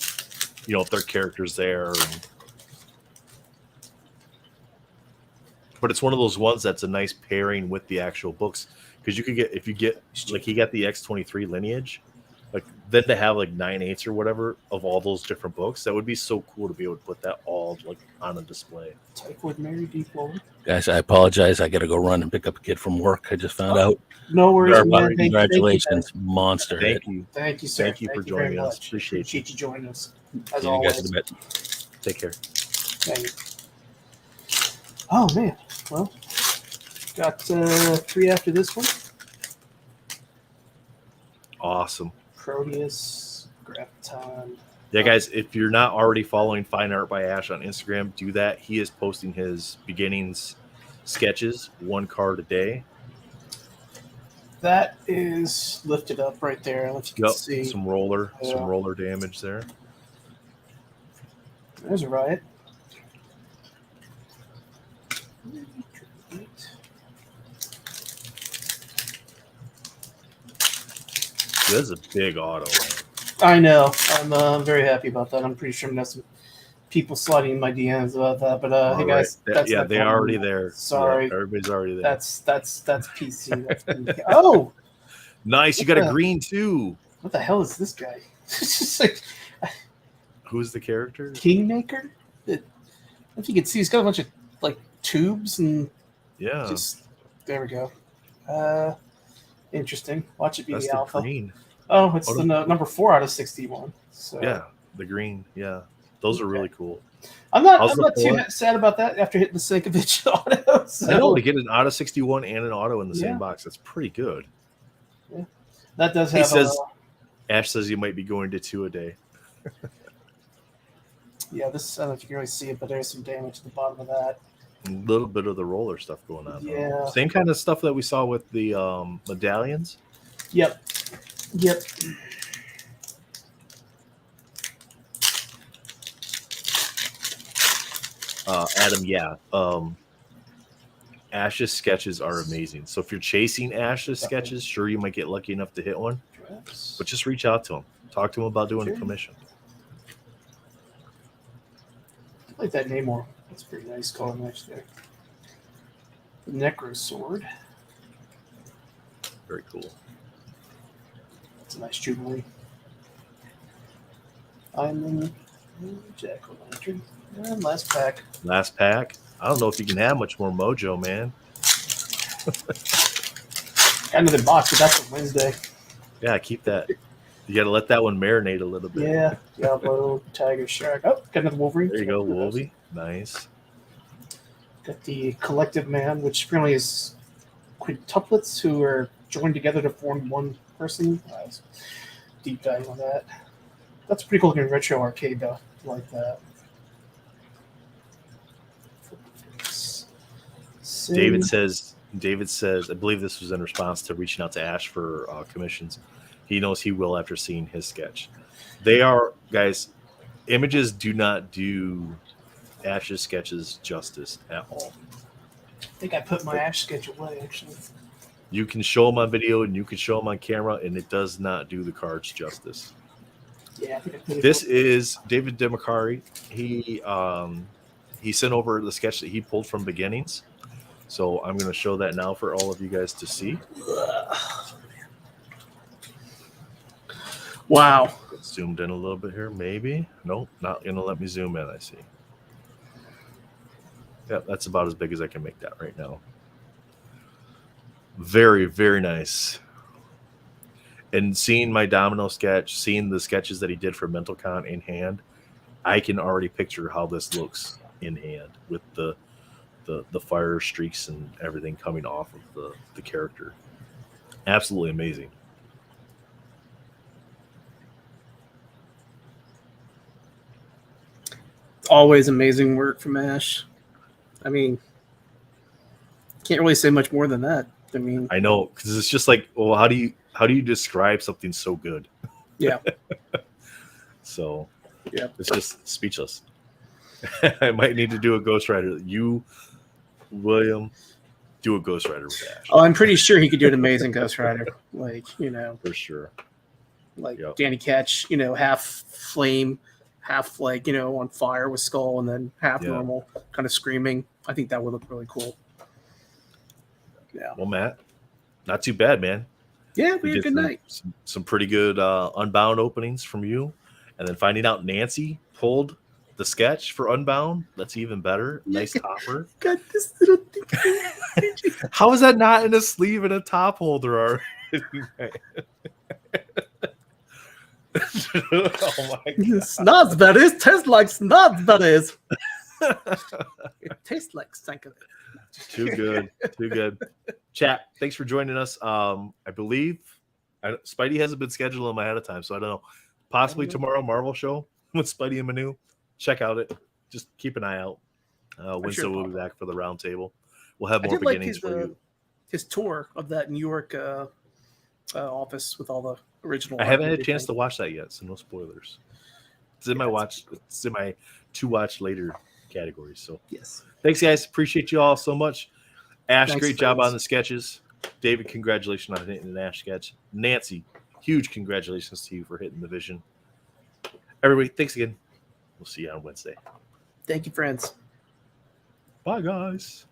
if their character's there. But it's one of those ones that's a nice pairing with the actual books, because you could get, if you get like he got the X-23 lineage, like then to have like 9/8 or whatever of all those different books, that would be so cool to be able to put that all like on a display. Typhoid Mary D. Floyd. Guys, I apologize. I got to go run and pick up a kid from work. I just found out. No worries, Darby, man. congratulations, monster hit. Thank you. Thank you, sir. Thank you for very joining us. much. Appreciate you. you joining us. See As you always. guys in a bit. Take care. Thank you. Oh man. Well, got 3 after this one. Awesome. Proteus, Graviton. Yeah, guys, if you're not already following Fine Art by Ash on Instagram, do that. He is posting his beginnings sketches, 1 card a day. That is lifted up right there. Let you can see. Some roller damage there. There's a riot. This is a big auto. I know. I'm very happy about that. I'm pretty sure I'm gonna have some people sliding in my DMs about that. But hey guys, right. Yeah, they're already there. Sorry, yeah, everybody's already there. That's PC. That's PC. Oh, nice. You got a green too. What the hell is this guy? It's just like Who's the character? Kingmaker. If you can see, he's got a bunch of like tubes and Yeah. just there we go. Interesting. Watch it be That's the the alpha. green. Oh, it's the number 4 out of 61. So Yeah, the green. Yeah, those are really cool. I'm not How's the too point? sad about that after hitting the Sankovic auto. So. I know, to get an auto 61 and an auto in the Yeah. same box, that's pretty good. That does He have says, Ash says you might be going to 2 a day. yeah, this I don't know if you can really see it, but there's some damage at the bottom of that. A little bit of the roller stuff going on. Yeah. Though. Same kind of stuff that we saw with the medallions. Yep. Adam, yeah. Ash's sketches are amazing. So if you're chasing Ash's sketches, sure, you might get lucky enough to hit one. But just reach out to him. Talk to him about doing a commission. I like that Namor. That's a pretty nice color match there. The Necro Sword. Very cool. That's a nice Jubilee. Diamond, Jack-o'-lantern, and last pack. Last pack. I don't know if you can have much more mojo, man. Got another box, but that's a Wednesday. Yeah, keep that. You got to let that one marinate a little bit. Yeah, Diablo, Tiger, Shark. Oh, got another Wolverine. There you go, Wolvie. Nice. Got the Collective Man, which apparently is quintuplets who are joined together to form one person. Deep dive on that. That's a pretty cool looking retro arcade, though. I like that. David says, I believe this was in response to reaching out to Ash for commissions. He knows he will after seeing his sketch. They are, guys, images do not do Ash's sketches justice at all. I think I put my Ash sketch away, actually. You can show them on video and you can show them on camera, and it does not do the cards justice. Yeah, I think I put it This is David DeMacari. He sent over the sketch that he pulled from Beginnings. So I'm going to show that now for all of you guys to see. Wow. Zoomed in a little bit here, maybe. Nope, not going to let me zoom in, I see. Yeah, that's about as big as I can make that right now. Very, very nice. And seeing my domino sketch, seeing the sketches that he did for MentalCon in hand, I can already picture how this looks in hand with the fire streaks and everything coming off of the character. Absolutely amazing. It's always amazing work from Ash. I mean, can't really say much more than that. I mean, I know, because it's just like, well, how do you describe something so good? Yeah. So yeah, it's just speechless. I might need to do a Ghost Rider. You, William, do a Ghost Rider with Ash. Oh, I'm pretty sure he could do an amazing Ghost Rider. Like, For sure. like Yep. Danny Ketch, half flame, half like on fire with skull, and then half Yeah. normal, kind of screaming. I think that would look really cool. Yeah. Well, Matt, not too bad, man. Yeah, we had a good night. Some pretty good Unbound openings from you, and then finding out Nancy pulled the sketch for Unbound. That's even better. Nice topper. Got this little thing. How is that not in a sleeve and a top holder already? Oh my god! Snozzberries taste like snozzberries. It tastes like Sankovic. Too good, too good. Chat, thanks for joining us. I believe Spidey hasn't been scheduled on my ahead of time, so I don't know. Possibly tomorrow, Marvel show with Spidey and Manu. Check out it. Just keep an eye out. Wednesday we'll be back for the round table. We'll have more beginnings for you. His tour of that New York office with all the original. I haven't had a chance to watch that yet, so no spoilers. It's in my watch. It's in my to watch later categories. So yes, thanks guys. Appreciate you all so much. Ash, thanks, great job on the sketches. David, congratulations on hitting an Ash sketch. Nancy, huge congratulations to you for hitting the vision. Everybody, thanks again. We'll see you on Wednesday. Thank you, friends. Bye, guys.